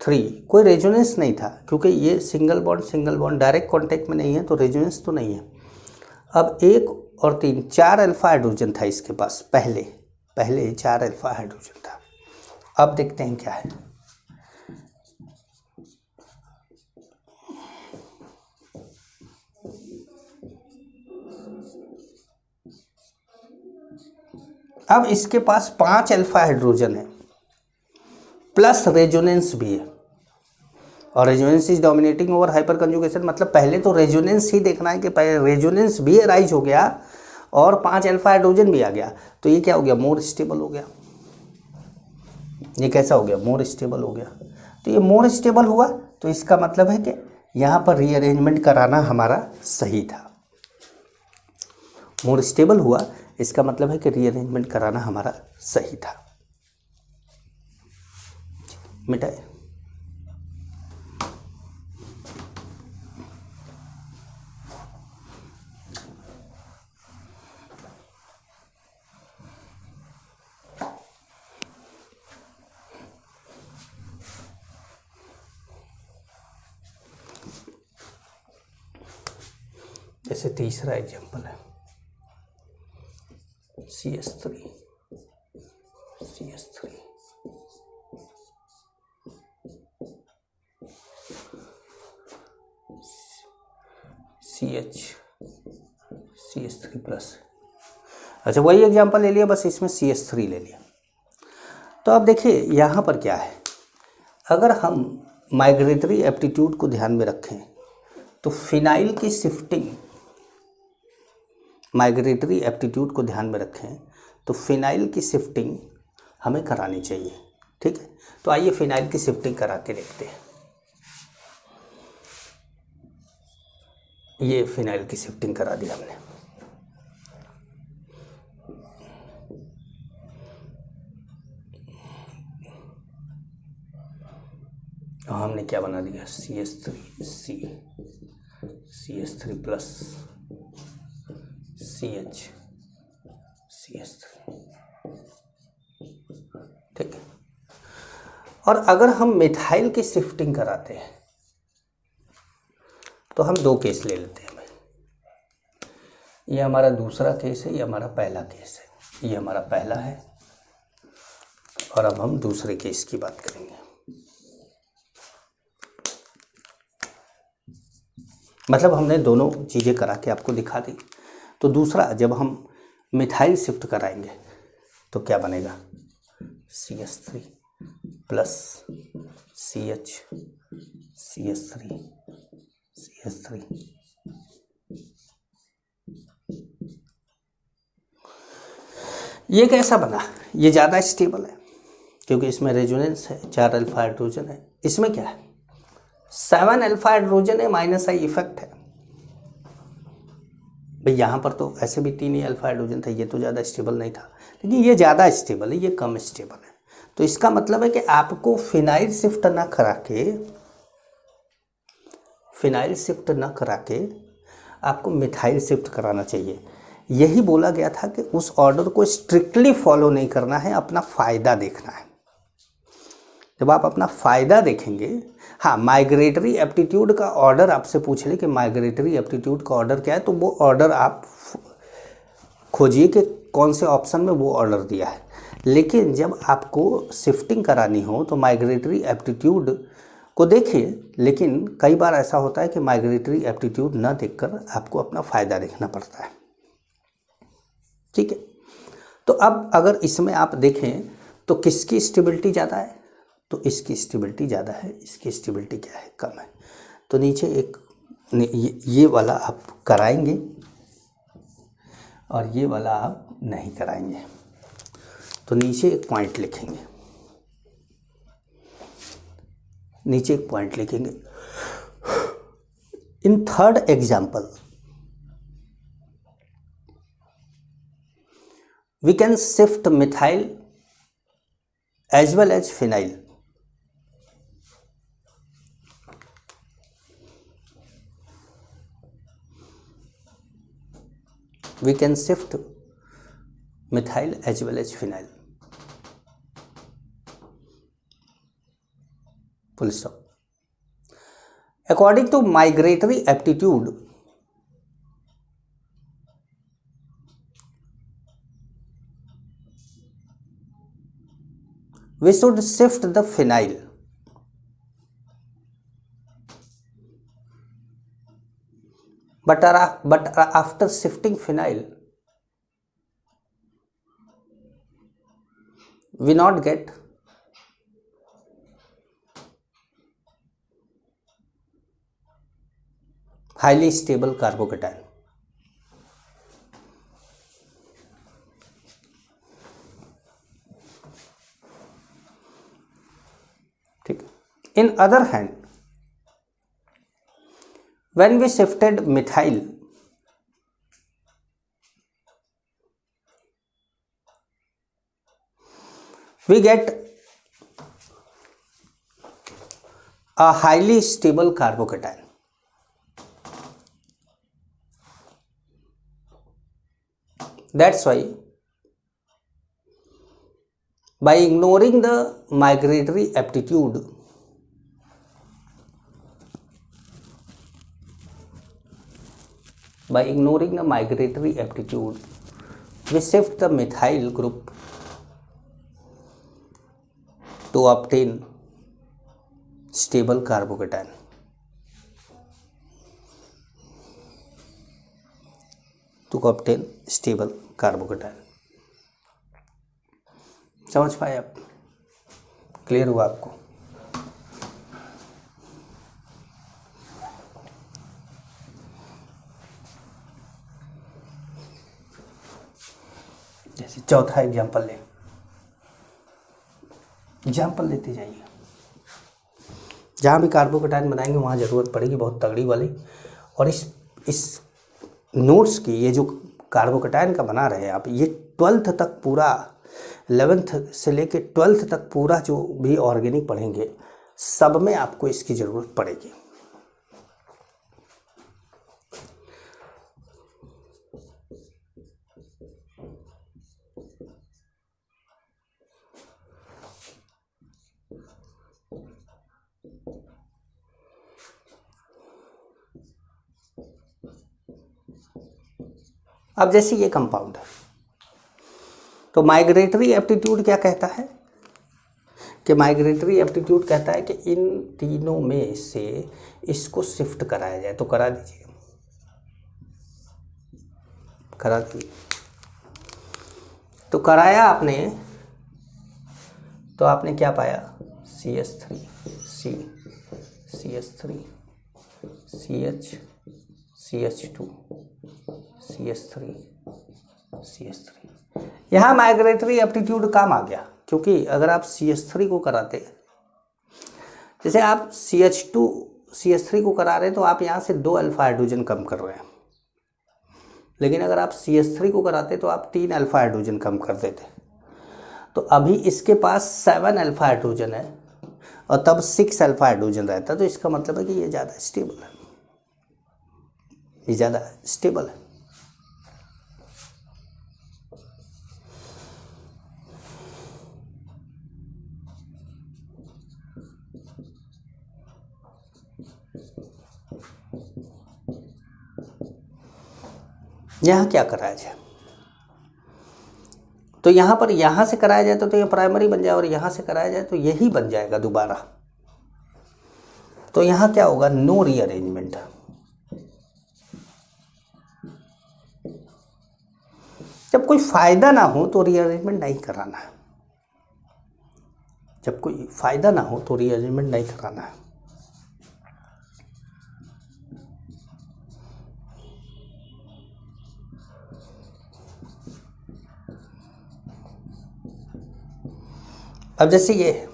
A: 3 कोई रेजोनेंस नहीं था, क्योंकि ये सिंगल बॉन्ड डायरेक्ट कांटेक्ट में नहीं है, तो रेजोनेंस तो नहीं है। अब 1 और 3 4 अल्फा हाइड्रोजन था इसके पास, पहले 4 अल्फा हाइड्रोजन था। अब देखते हैं क्या है। अब इसके पास 5 अल्फा हाइड्रोजन है प्लस रेजोनेंस भी है, और resonance is dominating over hyper conjugation, मतलब पहले तो रेजोनेंस ही देखना है कि पहले रेजोनेंस भी अराइज हो गया और 5 अल्फा हाइड्रोजन भी आ गया, तो ये क्या हो गया, मोर स्टेबल हो गया। ये कैसा हो गया, मोर स्टेबल हो गया। तो ये मोर स्टेबल हुआ, तो इसका मतलब है कि यहाँ पर रीअरेंजमेंट कराना हमारा सही था। मोर स्टेबल हुआ, इसका मतलब है कि रीअरेंजमेंट कराना हमारा सही था। मिटाए। जैसे तीसरा एग्जांपल है CH3 CH3 प्लस। अच्छा, वही एग्जांपल ले लिया, बस इसमें CH3 ले लिया। तो अब देखिए यहाँ पर क्या है, अगर हम माइग्रेटरी एप्टीट्यूड को ध्यान में रखें तो फिनाइल की शिफ्टिंग, माइग्रेटरी एप्टीट्यूड को ध्यान में रखें तो फिनाइल की शिफ्टिंग हमें करानी चाहिए। ठीक है, तो आइए फिनाइल की शिफ्टिंग करा के देखते हैं। ये फिनाइल की शिफ्टिंग करा दी हमने। हमने क्या बना दिया, CH3 प्लस CH3। ठीक है, और अगर हम मिथाइल की शिफ्टिंग कराते हैं तो हम 2 केस ले लेते हैं। ये हमारा दूसरा केस है, ये हमारा पहला केस है। ये हमारा पहला है और अब हम दूसरे केस की बात करेंगे। मतलब हमने दोनों चीज़ें करा के आपको दिखा दी। तो दूसरा, जब हम मिथाइल शिफ्ट कराएंगे तो क्या बनेगा, CH3 प्लस CH3। ये कैसा बना, ये ज़्यादा स्टेबल है क्योंकि इसमें रेजोनेंस है, 4 अल्फा हाइड्रोजन है। इसमें क्या है, 7 अल्फा हाइड्रोजन है, -I इफेक्ट है। भाई यहाँ पर तो ऐसे भी 3 ही अल्फा हाइड्रोजन था, ये तो ज़्यादा स्टेबल नहीं था, लेकिन ये ज़्यादा स्टेबल है, ये कम स्टेबल है। तो इसका मतलब है कि आपको फिनाइल शिफ्ट ना करा के आपको मिथाइल शिफ्ट कराना चाहिए। यही बोला गया था कि उस ऑर्डर को स्ट्रिक्टली फॉलो नहीं करना है, अपना फ़ायदा देखना है। जब आप अपना फ़ायदा देखेंगे, हाँ, माइग्रेटरी एप्टीट्यूड का ऑर्डर आपसे पूछ ले कि माइग्रेटरी एप्टीट्यूड का ऑर्डर क्या है, तो वो ऑर्डर आप खोजिए कि कौन से ऑप्शन में वो ऑर्डर दिया है। लेकिन जब आपको शिफ्टिंग करानी हो तो माइग्रेटरी एप्टीट्यूड को देखिए, लेकिन कई बार ऐसा होता है कि माइग्रेटरी एप्टीट्यूड ना देखकर आपको अपना फ़ायदा देखना पड़ता है। ठीक है, तो अब अगर इसमें आप देखें तो किसकी स्टेबिलिटी ज़्यादा है, तो इसकी स्टेबिलिटी ज़्यादा है, इसकी स्टेबिलिटी क्या है, कम है। तो नीचे एक ये वाला आप कराएंगे और ये वाला आप नहीं कराएंगे। तो नीचे एक पॉइंट लिखेंगे, in third example we can shift methyl as well as phenyl. We can shift methyl as well as phenyl. Full stop. According to migratory aptitude, we should shift the phenyl, but after shifting phenyl we not get highly stable carbocation. ठीक। In other hand, when we shifted methyl, we get a highly stable carbocation. That's why by ignoring the migratory aptitude, we shift the methyl group to obtain stable carbocation. समझ पाए आप? Clear हुआ आपको? जैसे चौथा example लेते जाइए। जहाँ भी कार्बोकेटाइन बनाएंगे वहाँ ज़रूरत पड़ेगी बहुत तगड़ी वाली। और इस नोट्स की, ये जो कार्बोकेटाइन का बना रहे हैं आप, ये 12th तक पूरा, 11th से लेके 12th तक पूरा जो भी ऑर्गेनिक पढ़ेंगे सब में आपको इसकी ज़रूरत पड़ेगी। अब जैसे ये कंपाउंड है, तो माइग्रेटरी एप्टीट्यूड क्या कहता है कि माइग्रेटरी एप्टीट्यूड कहता है कि इन तीनों में से इसको शिफ्ट कराया जाए। तो करा दीजिए। तो कराया आपने, तो आपने क्या पाया? CH3 C, CH3 CH, CH2 CH3 CH3। यहाँ माइग्रेटरी एप्टीट्यूड काम आ गया, क्योंकि अगर आप CH3 को कराते, जैसे आप CH2 CH3 को करा रहे हैं तो आप यहाँ से 2 अल्फा हाइड्रोजन कम कर रहे हैं, लेकिन अगर आप CH3 को कराते तो आप 3 अल्फा हाइड्रोजन कम कर देते। तो अभी इसके पास 7 अल्फा हाइड्रोजन है और तब 6 अल्फा हाइड्रोजन रहता, तो इसका मतलब है कि ये ज़्यादा स्टेबल है, ये ज़्यादा स्टेबल है। यहाँ क्या कराया जाए? तो यहाँ पर यहाँ से कराया जाए तो ये प्राइमरी बन जाए, और यहाँ से कराया जाए तो यही बन जाएगा दोबारा। तो यहाँ क्या होगा? No rearrangement. जब कोई फायदा ना हो तो रीअरेंजमेंट नहीं कराना है। जब कोई फायदा ना हो तो रीअरेंजमेंट नहीं कराना है। अब जैसे ये है,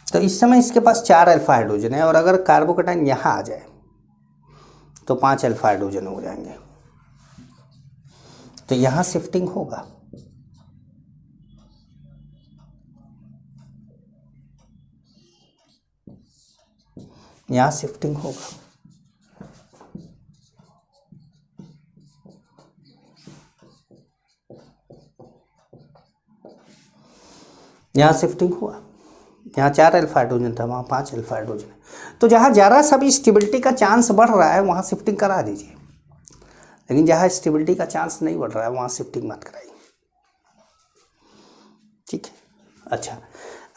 A: तो इस समय इसके पास 4 अल्फा हाइड्रोजन है, और अगर कार्बोकेटाइन यहाँ आ जाए तो 5 अल्फा हाइड्रोजन हो जाएंगे। तो यहाँ शिफ्टिंग होगा, यहाँ शिफ्टिंग होगा। यहाँ शिफ्टिंग हुआ, यहाँ 4 अल्फा हाइड्रोजन था, वहाँ 5 अल्फा हाइड्रोजन है। तो जहाँ ज़रा सा भी स्टेबिलिटी का चांस बढ़ रहा है वहाँ शिफ्टिंग करा दीजिए, लेकिन जहाँ स्टेबिलिटी का चांस नहीं बढ़ रहा है वहाँ शिफ्टिंग मत कराइए। ठीक है। अच्छा,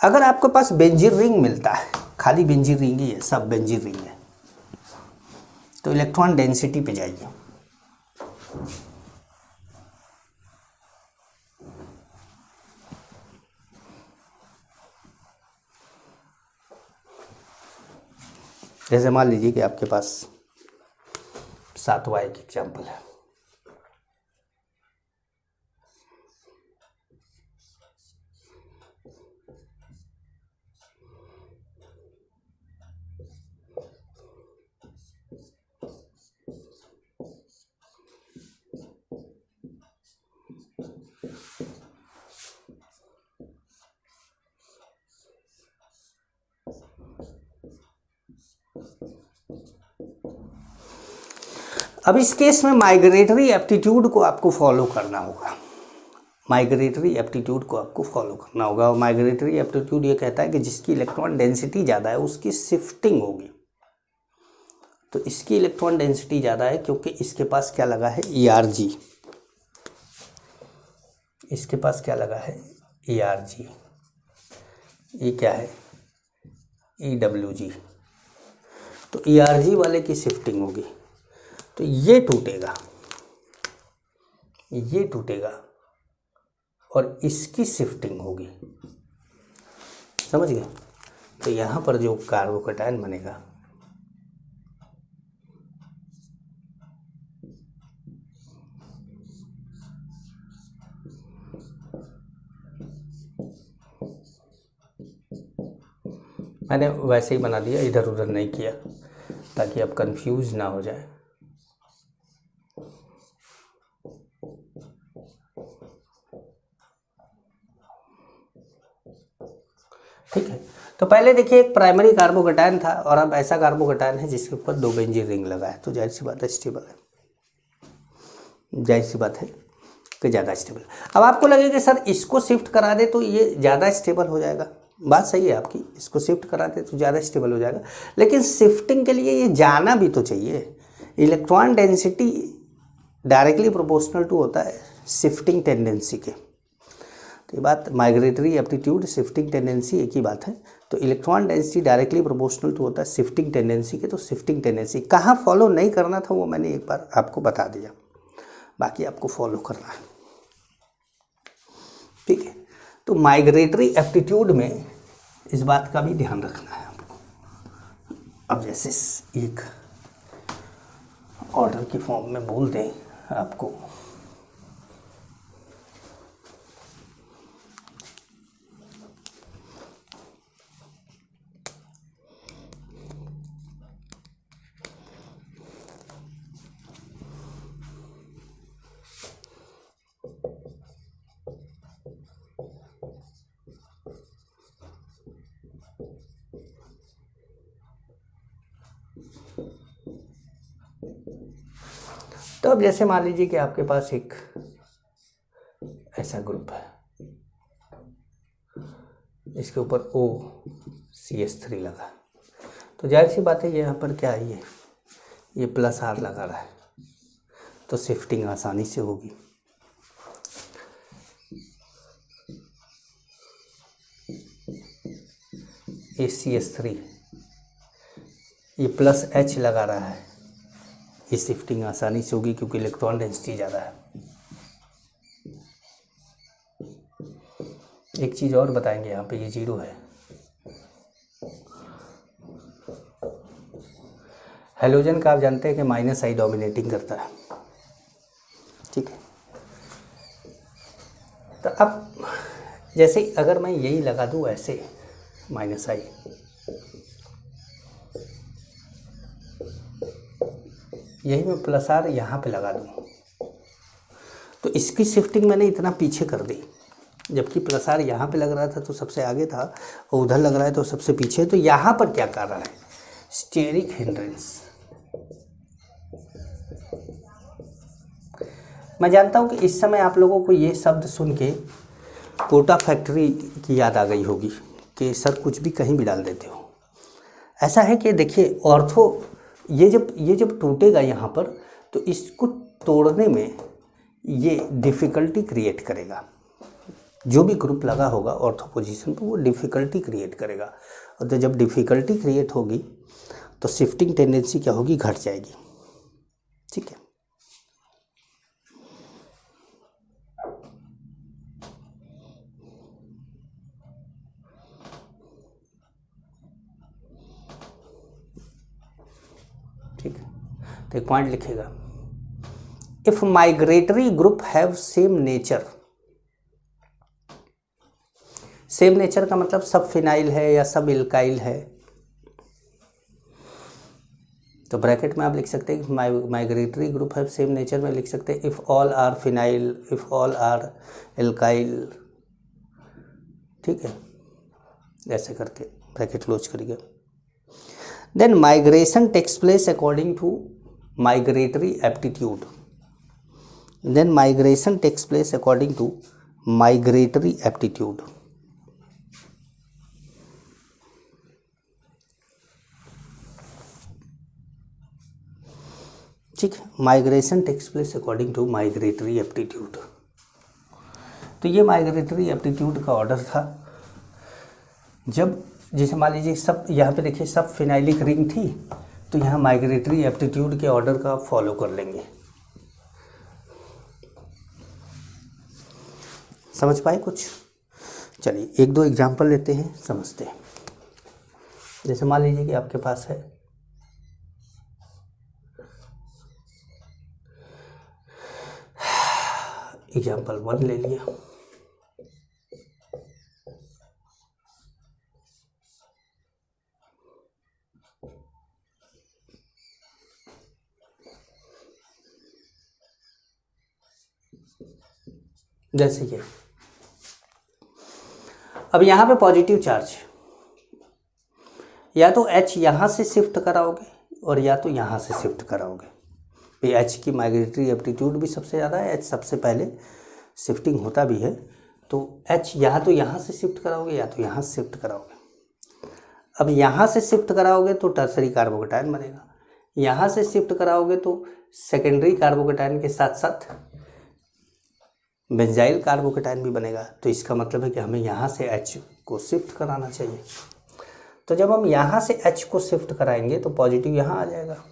A: अगर आपके पास बेंजीन रिंग मिलता है, खाली बेंजीन रिंग ही है, सब बेंजीन रिंग है, तो इलेक्ट्रॉन डेंसिटी पे जाइए। जैसे मान लीजिए कि आपके पास 7वां एक एग्जाम्पल है। अब इस केस में माइग्रेटरी एप्टीट्यूड को आपको फॉलो करना होगा, माइग्रेटरी एप्टीट्यूड को आपको फॉलो करना होगा। और माइग्रेटरी एप्टीट्यूड ये कहता है कि जिसकी इलेक्ट्रॉन डेंसिटी ज़्यादा है उसकी शिफ्टिंग होगी। तो इसकी इलेक्ट्रॉन डेंसिटी ज़्यादा है क्योंकि इसके पास क्या लगा है, ERG। इसके पास क्या लगा है, ERG। ये क्या है, EWG। तो ERG वाले की शिफ्टिंग होगी, तो ये टूटेगा, ये टूटेगा और इसकी शिफ्टिंग होगी। समझ गए? तो यहाँ पर जो कार्बोकैटायन बनेगा मैंने वैसे ही बना दिया, इधर उधर नहीं किया, ताकि आप कंफ्यूज ना हो जाए। ठीक है। तो पहले देखिए एक प्राइमरी कार्बोकैटायन था और अब ऐसा कार्बोकैटायन है जिसके ऊपर 2 बेंजीन रिंग लगा है, तो जाहिर सी बात है स्टेबल है, जाहिर सी बात है कि ज़्यादा स्टेबल। अब आपको लगेगा कि सर इसको शिफ्ट करा दे तो ये ज़्यादा स्टेबल हो जाएगा। बात सही है आपकी, इसको शिफ्ट करा दे तो ज़्यादा स्टेबल हो जाएगा, लेकिन शिफ्टिंग के लिए ये जाना भी तो चाहिए। Electron density directly proportional to होता है शिफ्टिंग टेंडेंसी के। तो ये बात माइग्रेटरी एप्टीट्यूड, शिफ्टिंग टेंडेंसी एक ही बात है। तो electron density directly proportional to होता है शिफ्टिंग टेंडेंसी के। तो शिफ्टिंग टेंडेंसी कहाँ फॉलो नहीं करना था वो मैंने एक बार आपको बता दिया, बाकी आपको फॉलो करना है। ठीक है। तो माइग्रेटरी एप्टीट्यूड में इस बात का भी ध्यान रखना है आपको। अब जैसे एक ऑर्डर की फॉर्म में बोल दें आपको, तो अब जैसे मान लीजिए कि आपके पास एक ऐसा ग्रुप है, इसके ऊपर OCH3 लगा, तो जाहिर सी बात है ये यहाँ पर क्या है, ये +R लगा रहा है, तो शिफ्टिंग आसानी से होगी। ACH3 ये +H लगा रहा है, ये शिफ्टिंग आसानी से होगी क्योंकि इलेक्ट्रॉन डेंसिटी ज़्यादा है। एक चीज़ और बताएंगे, यहाँ पे ये 0 है, हेलोजन का आप जानते हैं कि -I डोमिनेटिंग करता है। ठीक है। तो अब जैसे अगर मैं यही लगा दूँ ऐसे -I, यही मैं +R यहाँ पे लगा दूँ, तो इसकी शिफ्टिंग मैंने इतना पीछे कर दी, जबकि +R यहाँ पे लग रहा था तो सबसे आगे था और उधर लग रहा है तो सबसे पीछे। तो यहाँ पर क्या कर रहा है, स्टेरिक हिंड्रेंस। मैं जानता हूँ कि इस समय आप लोगों को ये शब्द सुन के कोटा फैक्ट्री की याद आ गई होगी, कि सर कुछ भी कहीं भी डाल देते हो। ऐसा है कि देखिए ऑर्थो ये जब टूटेगा यहाँ पर तो इसको तोड़ने में ये डिफ़िकल्टी क्रिएट करेगा। जो भी ग्रुप लगा होगा ऑर्थो पोजीशन पर वो डिफ़िकल्टी क्रिएट करेगा, और तो जब डिफ़िकल्टी क्रिएट होगी तो शिफ्टिंग टेंडेंसी क्या होगी, घट जाएगी। ठीक है, ठीक है। तो एक पॉइंट लिखेगा, if migratory group have same nature. Same nature का मतलब सब फिनाइल है या सब इल्काइल है, तो ब्रैकेट में आप लिख सकते हैं migratory group have same nature में लिख सकते हैं if all are phenyl, if all are alkyl. ठीक है, ऐसे करके ब्रैकेट क्लोज करिए। Then migration takes place according to migratory aptitude. Then migration takes place according to migratory aptitude. ठीक है, migration takes place according to migratory aptitude. तो ये migratory aptitude का ऑर्डर था। जब जैसे मान लीजिए सब यहाँ पे देखिए सब फिनाइलिक रिंग थी, तो यहाँ माइग्रेटरी एप्टीट्यूड के ऑर्डर का फॉलो कर लेंगे। समझ पाए कुछ? चलिए एक दो एग्जांपल लेते हैं, समझते हैं। जैसे मान लीजिए कि आपके पास है एग्जाम्पल 1 ले लिया। जैसे ये अब यहाँ पे पॉजिटिव चार्ज, या तो H यहाँ से शिफ्ट कराओगे और या तो यहाँ से शिफ्ट कराओगे। ये H की माइग्रेटरी एप्टीट्यूड भी सबसे ज़्यादा है, H सबसे पहले शिफ्टिंग होता भी है, तो H या तो यहाँ से शिफ्ट कराओगे या तो यहाँ से शिफ्ट कराओगे। अब यहाँ से शिफ्ट कराओगे तो टर्सरी कार्बोकेटायन बनेगा, यहाँ से शिफ्ट कराओगे तो सेकेंडरी कार्बोकेटायन के साथ साथ बेंजाइल कार्बोकेटायन भी बनेगा। तो इसका मतलब है कि हमें यहाँ से H को शिफ्ट कराना चाहिए। तो जब हम यहाँ से H को शिफ्ट कराएंगे तो पॉजिटिव यहाँ आ जाएगा,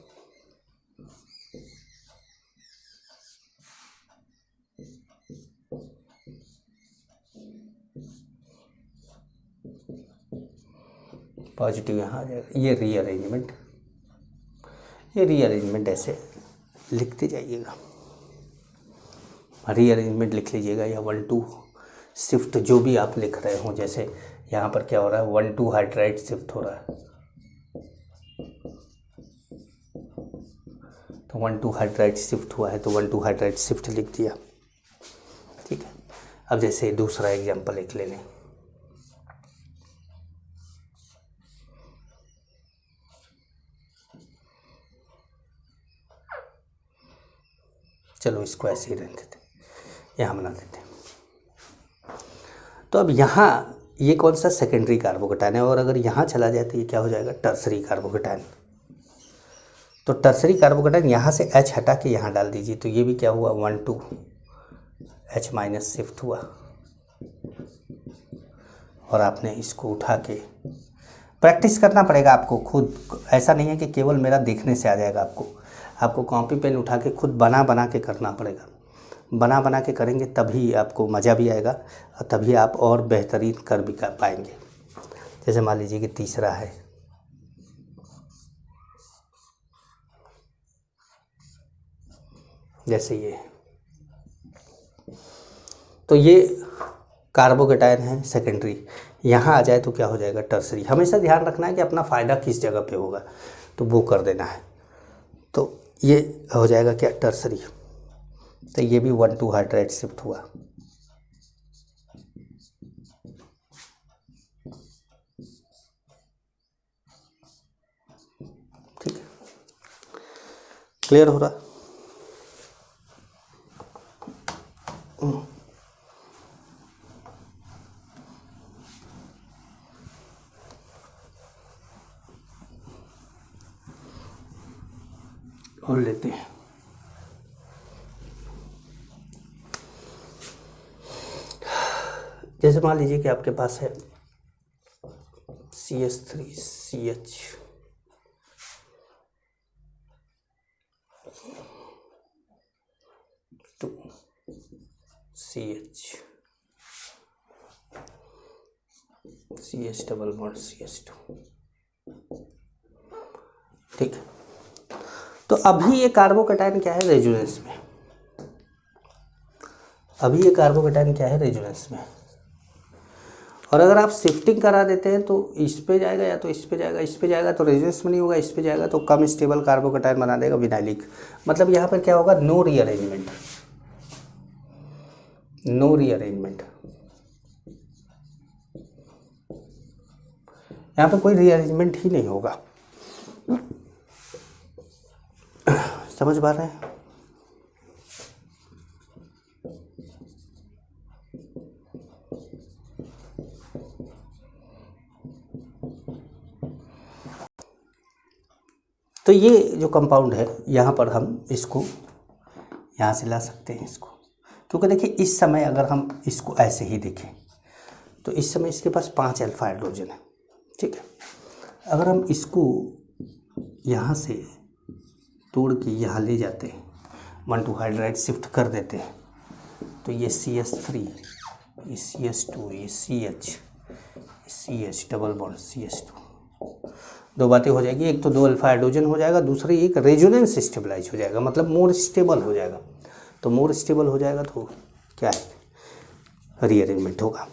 A: पॉजिटिव यहाँ आ जाएगा। ये रीअरेंजमेंट ऐसे लिखते जाइएगा, रीअरेंजमेंट लिख लीजिएगा, या 1,2 शिफ्ट जो भी आप लिख रहे हो। जैसे यहाँ पर क्या हो रहा है, 1,2 हाइड्राइड शिफ्ट हो रहा है, तो 1,2 हाइड्राइड शिफ्ट हुआ है तो 1,2 हाइड्राइड शिफ्ट लिख दिया। ठीक है, अब जैसे दूसरा एग्जांपल एक ले लें। चलो इसको ऐसे ही रहने देते, यहाँ बना देते हैं। तो अब यहाँ ये कौन सा सेकेंडरी कार्बोकेटायन है, और अगर यहाँ चला जाए तो ये क्या हो जाएगा, टर्सरी कार्बोकेटायन। तो टर्सरी कार्बोकेटायन यहाँ से H हटा के यहाँ डाल दीजिए, तो ये भी क्या हुआ, 1,2 H माइनस शिफ्ट हुआ। और आपने इसको उठा के प्रैक्टिस करना पड़ेगा आपको खुद, ऐसा नहीं है कि केवल मेरा देखने से आ जाएगा। आपको कॉपी पेन उठा के खुद बना के करना पड़ेगा। बना के करेंगे तभी आपको मज़ा भी आएगा और तभी आप और बेहतरीन कर भी कर पाएंगे। जैसे मान लीजिए कि तीसरा है, जैसे ये, तो ये कार्बोकेटायन है सेकेंडरी, यहाँ आ जाए तो क्या हो जाएगा, टर्सरी। हमेशा ध्यान रखना है कि अपना फ़ायदा किस जगह पे होगा तो वो कर देना है। तो ये हो जाएगा क्या, टर्सरी। तो ये भी 1,2 हाइड्राइड शिफ्ट हुआ। ठीक है, क्लियर हो रहा? और लेते हैं। जैसे मान लीजिए कि आपके पास है CH3CH, CH, CH double bond CH2। ठीक है, तो अभी ये कार्बोकैटायन क्या है रेजोनेंस में, अभी ये कार्बोकैटायन क्या है रेजोनेंस में। और अगर आप शिफ्टिंग करा देते हैं तो इस पे जाएगा या तो इस पे जाएगा, इस पे जाएगा तो रेजोनेंस में नहीं होगा, इस पे जाएगा तो कम स्टेबल कार्बोकैटायन बना देगा विनाइलिक। मतलब यहाँ पर क्या होगा, नो रीअरेंजमेंट, नो रीअरेंजमेंट, यहाँ पे कोई रीअरेंजमेंट ही नहीं होगा। समझ पा रहे हैं? तो ये जो कंपाउंड है यहाँ पर हम इसको यहाँ से ला सकते हैं इसको, क्योंकि देखिए इस समय अगर हम इसको ऐसे ही देखें तो इस समय इसके पास 5 अल्फा हाइड्रोजन है। ठीक है, अगर हम इसको यहाँ से तोड़ के यहाँ ले जाते हैं, 1,2 हाइड्राइड शिफ्ट कर देते हैं, तो ये CH3, ये CH2, ये CH डबल बॉन्ड CH2, दो बातें हो जाएगी। एक तो 2 अल्फा हाइड्रोजन हो जाएगा, दूसरी एक रेजोनेंस स्टेबलाइज हो जाएगा, मतलब मोर स्टेबल हो जाएगा। तो मोर स्टेबल हो जाएगा तो क्या है, रीअरेंजमेंट होगा।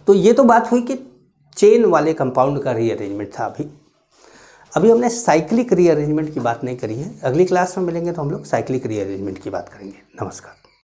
A: तो ये तो बात हुई कि चेन वाले कंपाउंड का रीअरेंजमेंट था। अभी हमने साइक्लिक रीअरेंजमेंट की बात नहीं करी है। अगली क्लास में मिलेंगे तो हम लोग साइक्लिक रीअरेंजमेंट की बात करेंगे। नमस्कार।